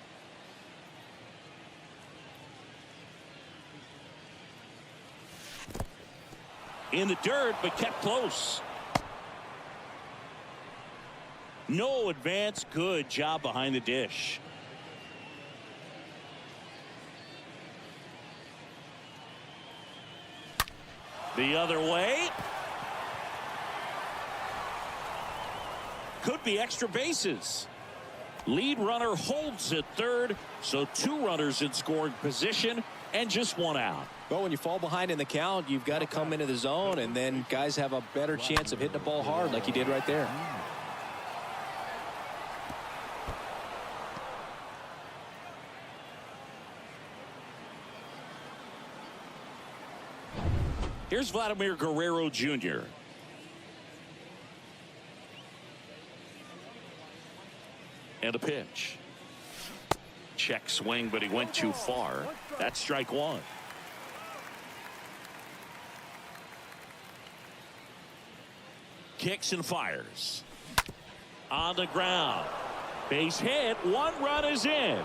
In the dirt, but kept close. No advance. Good job behind the dish. The other way. Could be extra bases. Lead runner holds at third, so 2 runners in scoring position and just 1 out. Well, when you fall behind in the count, you've got to come into the zone, and then guys have a better chance of hitting the ball hard like he did right there. Here's Vladimir Guerrero Jr. And a pitch. Check swing, but he went too far. That's strike 1. Kicks and fires. On the ground. Base hit. 1 run is in.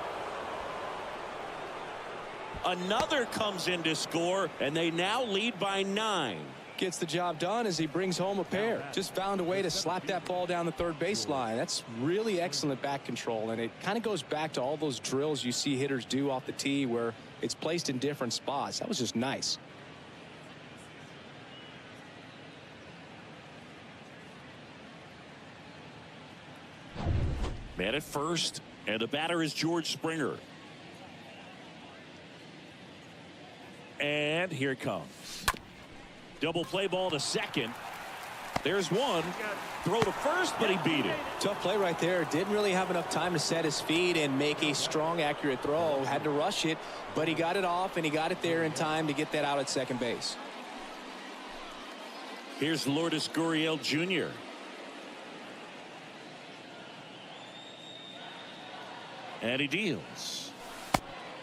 Another comes in to score, and they now lead by 9. Gets the job done as he brings home a pair. Just found a way to slap that ball down the third baseline. That's really excellent bat control, and it kind of goes back to all those drills you see hitters do off the tee where it's placed in different spots. That was just nice. Man at first, and the batter is George Springer. And here it comes. Double play ball to second. There's one. Throw to first, but he beat it. Tough play right there. Didn't really have enough time to set his feet and make a strong, accurate throw. Had to rush it, but he got it off, and he got it there in time to get that out at second base. Here's Lourdes Gurriel Jr. And he deals.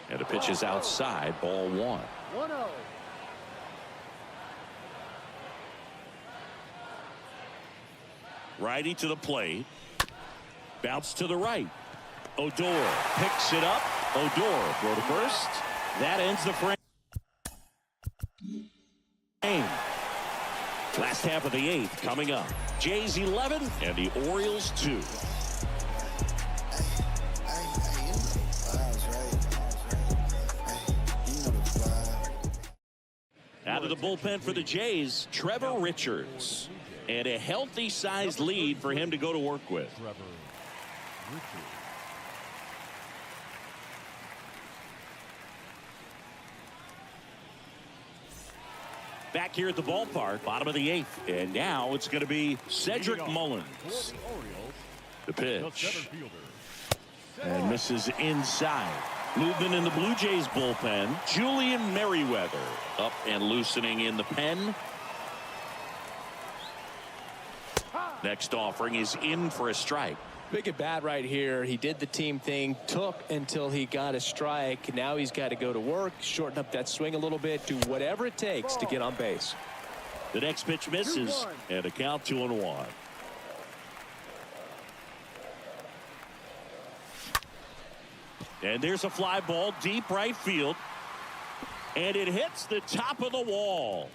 And the pitch is outside, ball 1. 1-0. Righty to the plate. Bounce to the right. Odor picks it up. Odor throw to first. That ends the frame. Last half of the 8th coming up. Jays 11 and the Orioles 2. Out of the bullpen for the Jays, Trevor Richards. And a healthy sized lead for him to go to work with. Trevor Richards. Back here at the ballpark, bottom of the 8th. And now it's going to be Cedric Mullins. The pitch. And misses inside. Movement in the Blue Jays bullpen. Julian Merriweather up and loosening in the pen. Next offering is in for a strike. Big at bat right here. He did the team thing, took until he got a strike. Now he's got to go to work, shorten up that swing a little bit, do whatever it takes to get on base. The next pitch misses, and a count 2-1. And there's a fly ball deep right field, and it hits the top of the wall.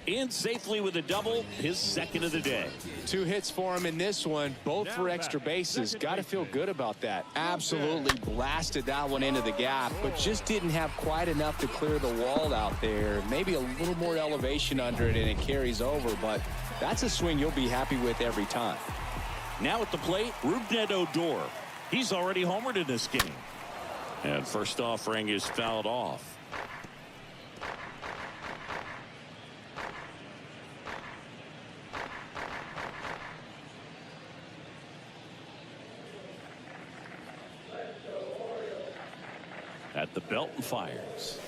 In safely with a double, his second of the day. 2 hits for him in this one, both for extra bases. Got to feel good about that. Absolutely blasted that one into the gap, but just didn't have quite enough to clear the wall out there. Maybe a little more elevation under it and it carries over, but that's a swing you'll be happy with every time. Now at the plate, Rougned Odor. He's already homered in this game. And first offering is fouled off. At the belt and fires.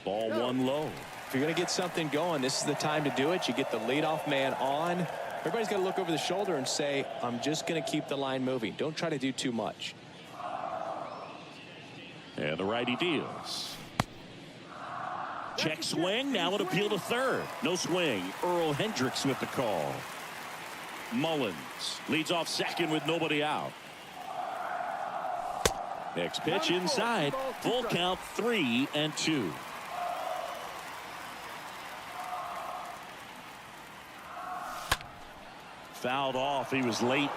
Ball one low. If you're going to get something going, this is the time to do it. You get the leadoff man on. Everybody's got to look over the shoulder and say, I'm just going to keep the line moving. Don't try to do too much. And the righty deals. Check swing. Now an appeal to third. No swing. Earl Hendricks with the call. Mullins leads off second with nobody out. Next pitch inside. Full count 3-2. Fouled off. He was late.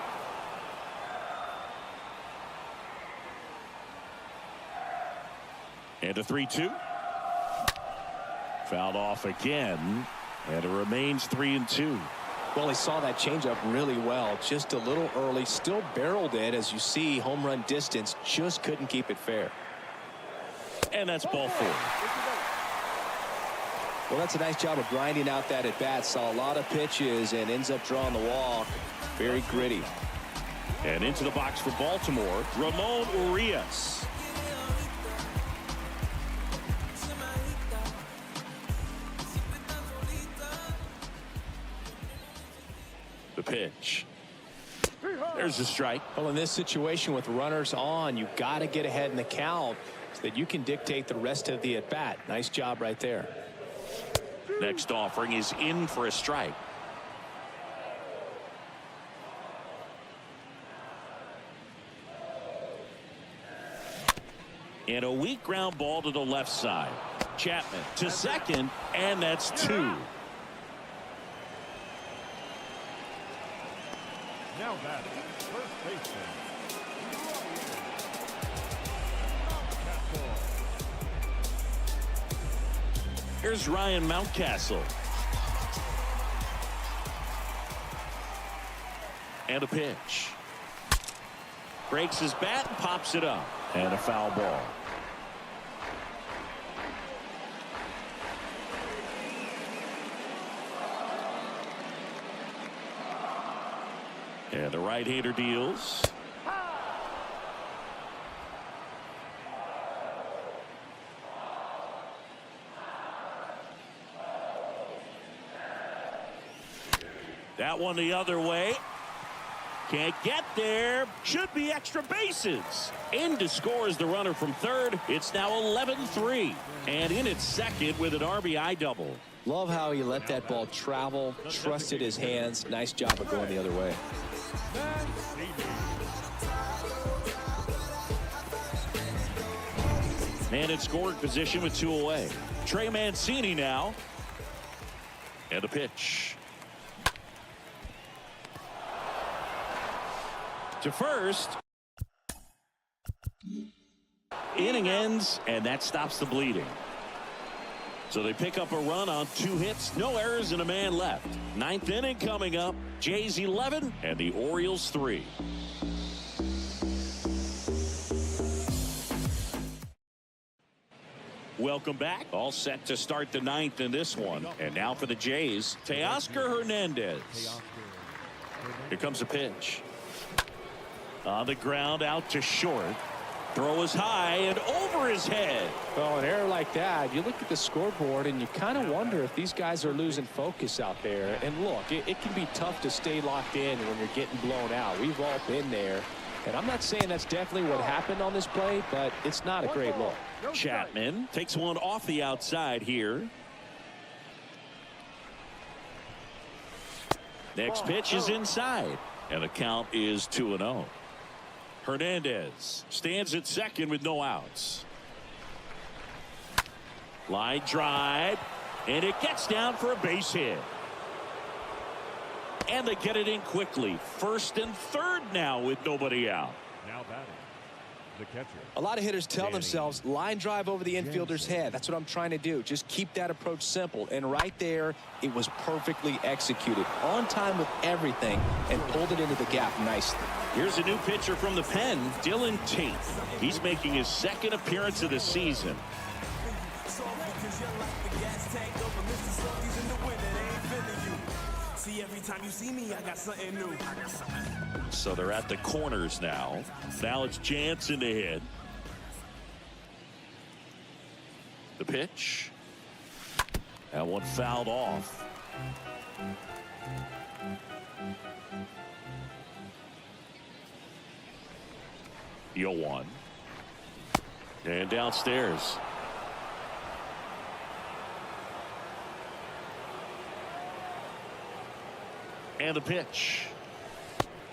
And a 3-2. Fouled off again, and it remains 3-2. Well, he saw that changeup really well, just a little early, still barreled it. As you see, home run distance, just couldn't keep it fair. And that's ball 4. Well, that's a nice job of grinding out that at bat. Saw a lot of pitches and ends up drawing the walk. Very gritty. And into the box for Baltimore, Ramon Urias. The pitch. There's a strike. Well, in this situation with runners on, you got to get ahead in the count so that you can dictate the rest of the at bat. Nice job right there. Next offering is in for a strike. And a weak ground ball to the left side. Chapman to second, and that's 2. Now batting, first baseman. Here's Ryan Mountcastle. And a pitch. Breaks his bat and pops it up. And a foul ball. And the right-hander deals. That one the other way. Can't get there. Should be extra bases. In to score is the runner from third. It's now 11-3. And in at second with an RBI double. Love how he let that ball travel, trusted his hands. Nice job of going the other way. Man in scoring position with 2 away. Trey Mancini now. And a pitch. To first. Inning ends, and that stops the bleeding. So they pick up a run on 2 hits, no errors, and a man left. 9th inning coming up. Jays 11 and the Orioles 3. Welcome back. All set to start the 9th in this one. And now for the Jays, Teoscar Hernandez. Here comes a pitch. On the ground, out to short. Throw is high and over his head. Well, an error like that, you look at the scoreboard and you kind of wonder if these guys are losing focus out there. And look, it can be tough to stay locked in when you're getting blown out. We've all been there. And I'm not saying that's definitely what happened on this play, but it's not a great look. Chapman takes one off the outside here. Next pitch is inside. And the count is 2-0. Hernandez stands at second with no outs. Line drive, and it gets down for a base hit. And they get it in quickly. First and third now with nobody out. Now batting, the catcher. A lot of hitters tell themselves line drive over the infielder's head. That's what I'm trying to do. Just keep that approach simple. And right there, it was perfectly executed. On time with everything and pulled it into the gap nicely. Here's a new pitcher from the pen, Dylan Tate. He's making his 2nd appearance of the season. Every time you see me, I got something new. So they're at the corners now. Now it's Jansen to hit. The pitch. That one fouled off. The 0-1. And downstairs. And the pitch.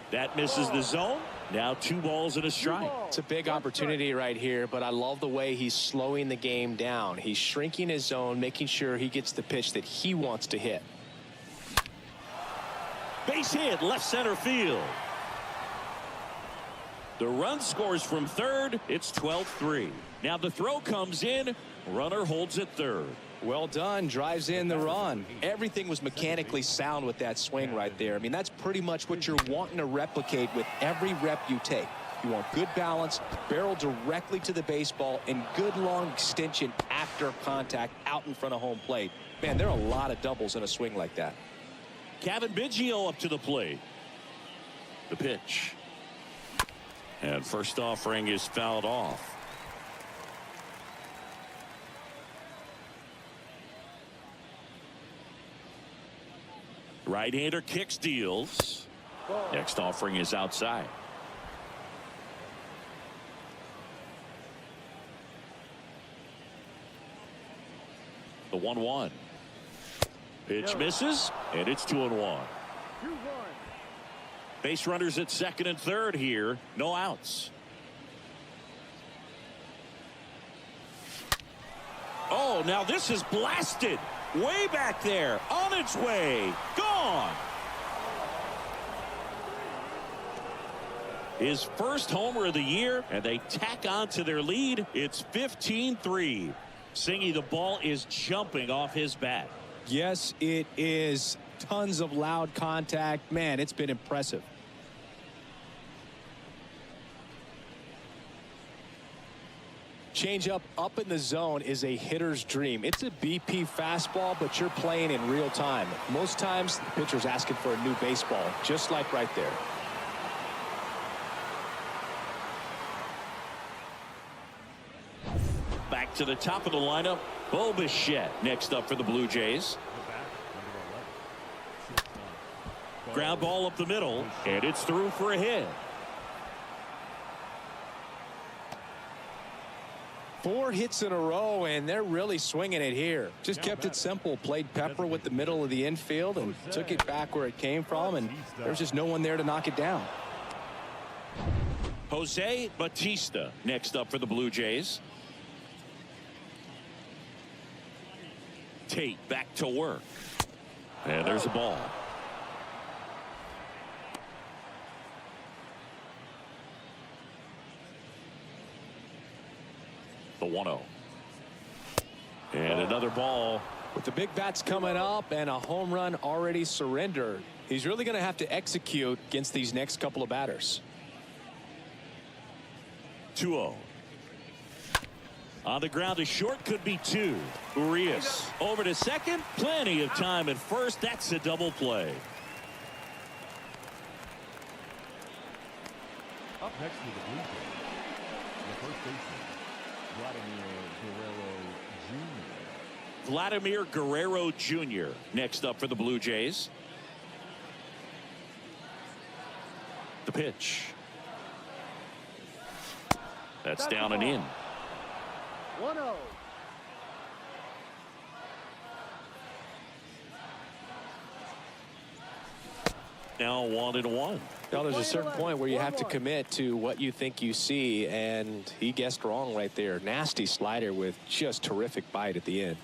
That misses the zone. Now 2 balls and a strike. It's a big opportunity right here, but I love the way he's slowing the game down. He's shrinking his zone, making sure he gets the pitch that he wants to hit. Base hit, left center field. The run scores from third. It's 12-3. Now the throw comes in. Runner holds at third. Well done. Drives in the run. Everything was mechanically sound with that swing right there. I mean, that's pretty much what you're wanting to replicate with every rep you take. You want good balance, barrel directly to the baseball, and good long extension after contact out in front of home plate. Man, there are a lot of doubles in a swing like that. Kevin Biggio up to the plate. The pitch. And first offering is fouled off. Right-hander kicks, deals. Next offering is outside. The 1-1. Pitch misses, and it's 2-1. 2-1. Base runners at second and third here. No outs. Oh, now this is blasted. Way back there. On its way. Gone. His first homer of the year, and they tack on to their lead. It's 15-3. Singy, the ball is jumping off his bat. Yes, it is. Tons of loud contact. Man, it's been impressive. Changeup up in the zone is a hitter's dream. It's a BP fastball, but you're playing in real time. Most times, the pitcher's asking for a new baseball, just like right there. Back to the top of the lineup, Bo Bichette next up for the Blue Jays. Ground ball up the middle, and it's through for a hit. 4 hits in a row, and they're really swinging it here. Just kept it simple, played pepper with the middle of the infield, and took it back where it came from, and there's just no one there to knock it down. Jose Bautista next up for the Blue Jays. Tate back to work. And there's a ball. The 1-0. And another ball. With the big bats coming up and a home run already surrendered, he's really going to have to execute against these next couple of batters. 2-0. On the ground to short, could be 2. Urias over to second. Plenty of time at first. That's a double play. Up next to the Blue Jays, the first baseman, Vladimir Guerrero Jr. next up for the Blue Jays. The pitch. That's down and in. 1-0. Now 1-1. Now there's a certain point where you have to commit to what you think you see, and he guessed wrong right there. Nasty slider with just terrific bite at the end.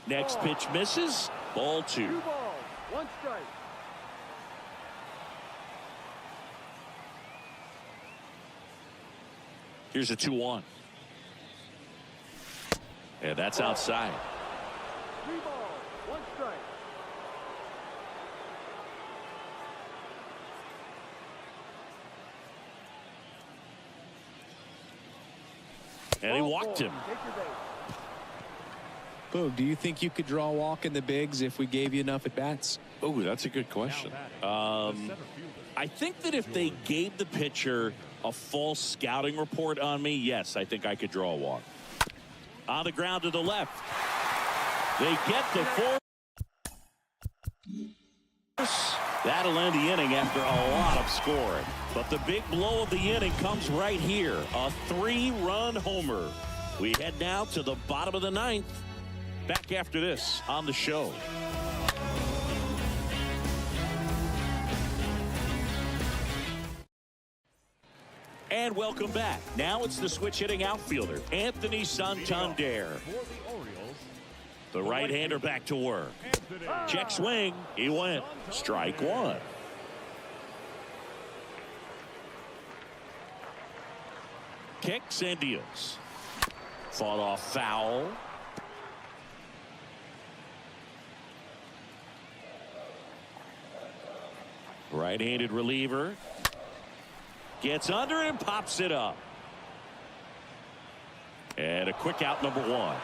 Next pitch misses. Ball 2. 2 balls, 1 strike. Here's a 2-1. And that's outside. 3 balls, 1 strike. And he walked him. Take your base. Boog, do you think you could draw a walk in the bigs if we gave you enough at bats? Oh, that's a good question. I think that if they gave the pitcher a false scouting report on me, yes, I think I could draw a walk. On the ground to the left. They get the 4. That'll end the inning after a lot of scoring. But the big blow of the inning comes right here. A 3-run homer. We head now to the bottom of the 9th. Back after this on the show. And welcome back. Now it's the switch hitting outfielder, Anthony Santander. for the Orioles, The right-hander back to work. Check swing. He went. Strike 1. Kicks and deals. Fought off foul. Right-handed reliever. Gets under and pops it up. And a quick out, number 1. I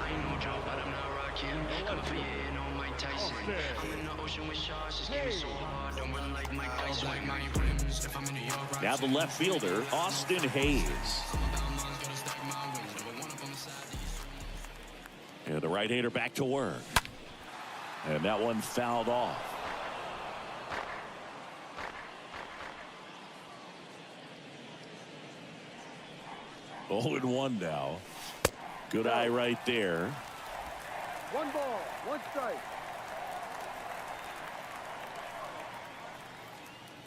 ain't no joke, but I'm not rocking. Come for you, no Mike Tyson. I'm in the ocean with sharks, just give me so hard. Don't run like Mike Tyson. Like my rims, if I'm in New York. Now the left fielder, Austin Hayes. And the right-hander back to work. And that one fouled off. 0-1 now. Good eye right there. 1 ball, 1 strike.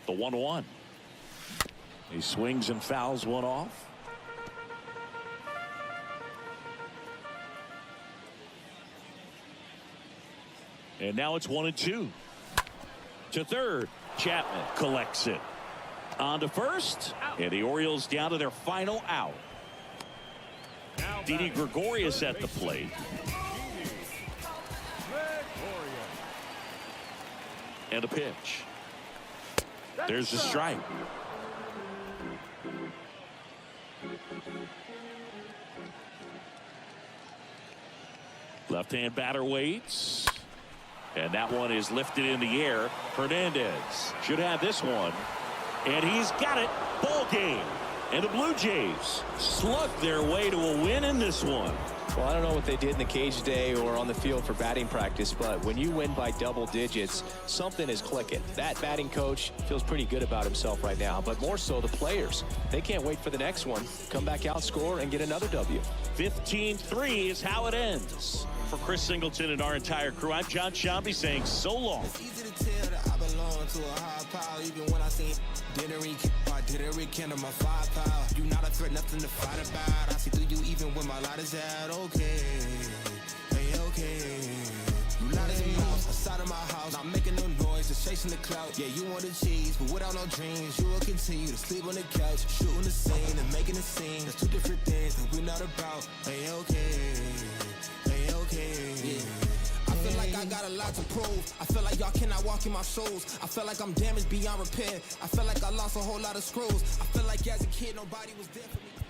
The 1-1. He swings and fouls one off. And now it's 1-2. To third. Chapman collects it. On to first. And the Orioles down to their final out. Didi Gregorius at the plate. And a pitch. There's a strike. Left-hand batter waits. And that one is lifted in the air. Hernandez should have this one. And he's got it. Ball game. And the Blue Jays slug their way to a win in this one. Well, I don't know what they did in the cage today or on the field for batting practice, but when you win by double digits, something is clicking. That batting coach feels pretty good about himself right now, but more so the players. They can't wait for the next one. Come back out, score, and get another W. 15-3 is how it ends. For Chris Singleton and our entire crew, I'm John Shambi saying so long. It's easy to tell that I belong to a high power, even when I seen didn't rekindle my firepower. You not a threat, nothing to fight about. I see through you even when my light is out. Okay, hey, okay. You light as a mouse outside of my house, not making no noise, just chasing the clout. Yeah, you want the cheese, but without no dreams, you will continue to sleep on the couch, shooting the scene and making a scene. That's two different things that we're not about. Hey, okay, hey, okay. Yeah. I feel like I got a lot to prove. I feel like y'all cannot walk in my shoes. I feel like I'm damaged beyond repair. I feel like I lost a whole lot of screws. I feel like as a kid nobody was there for me.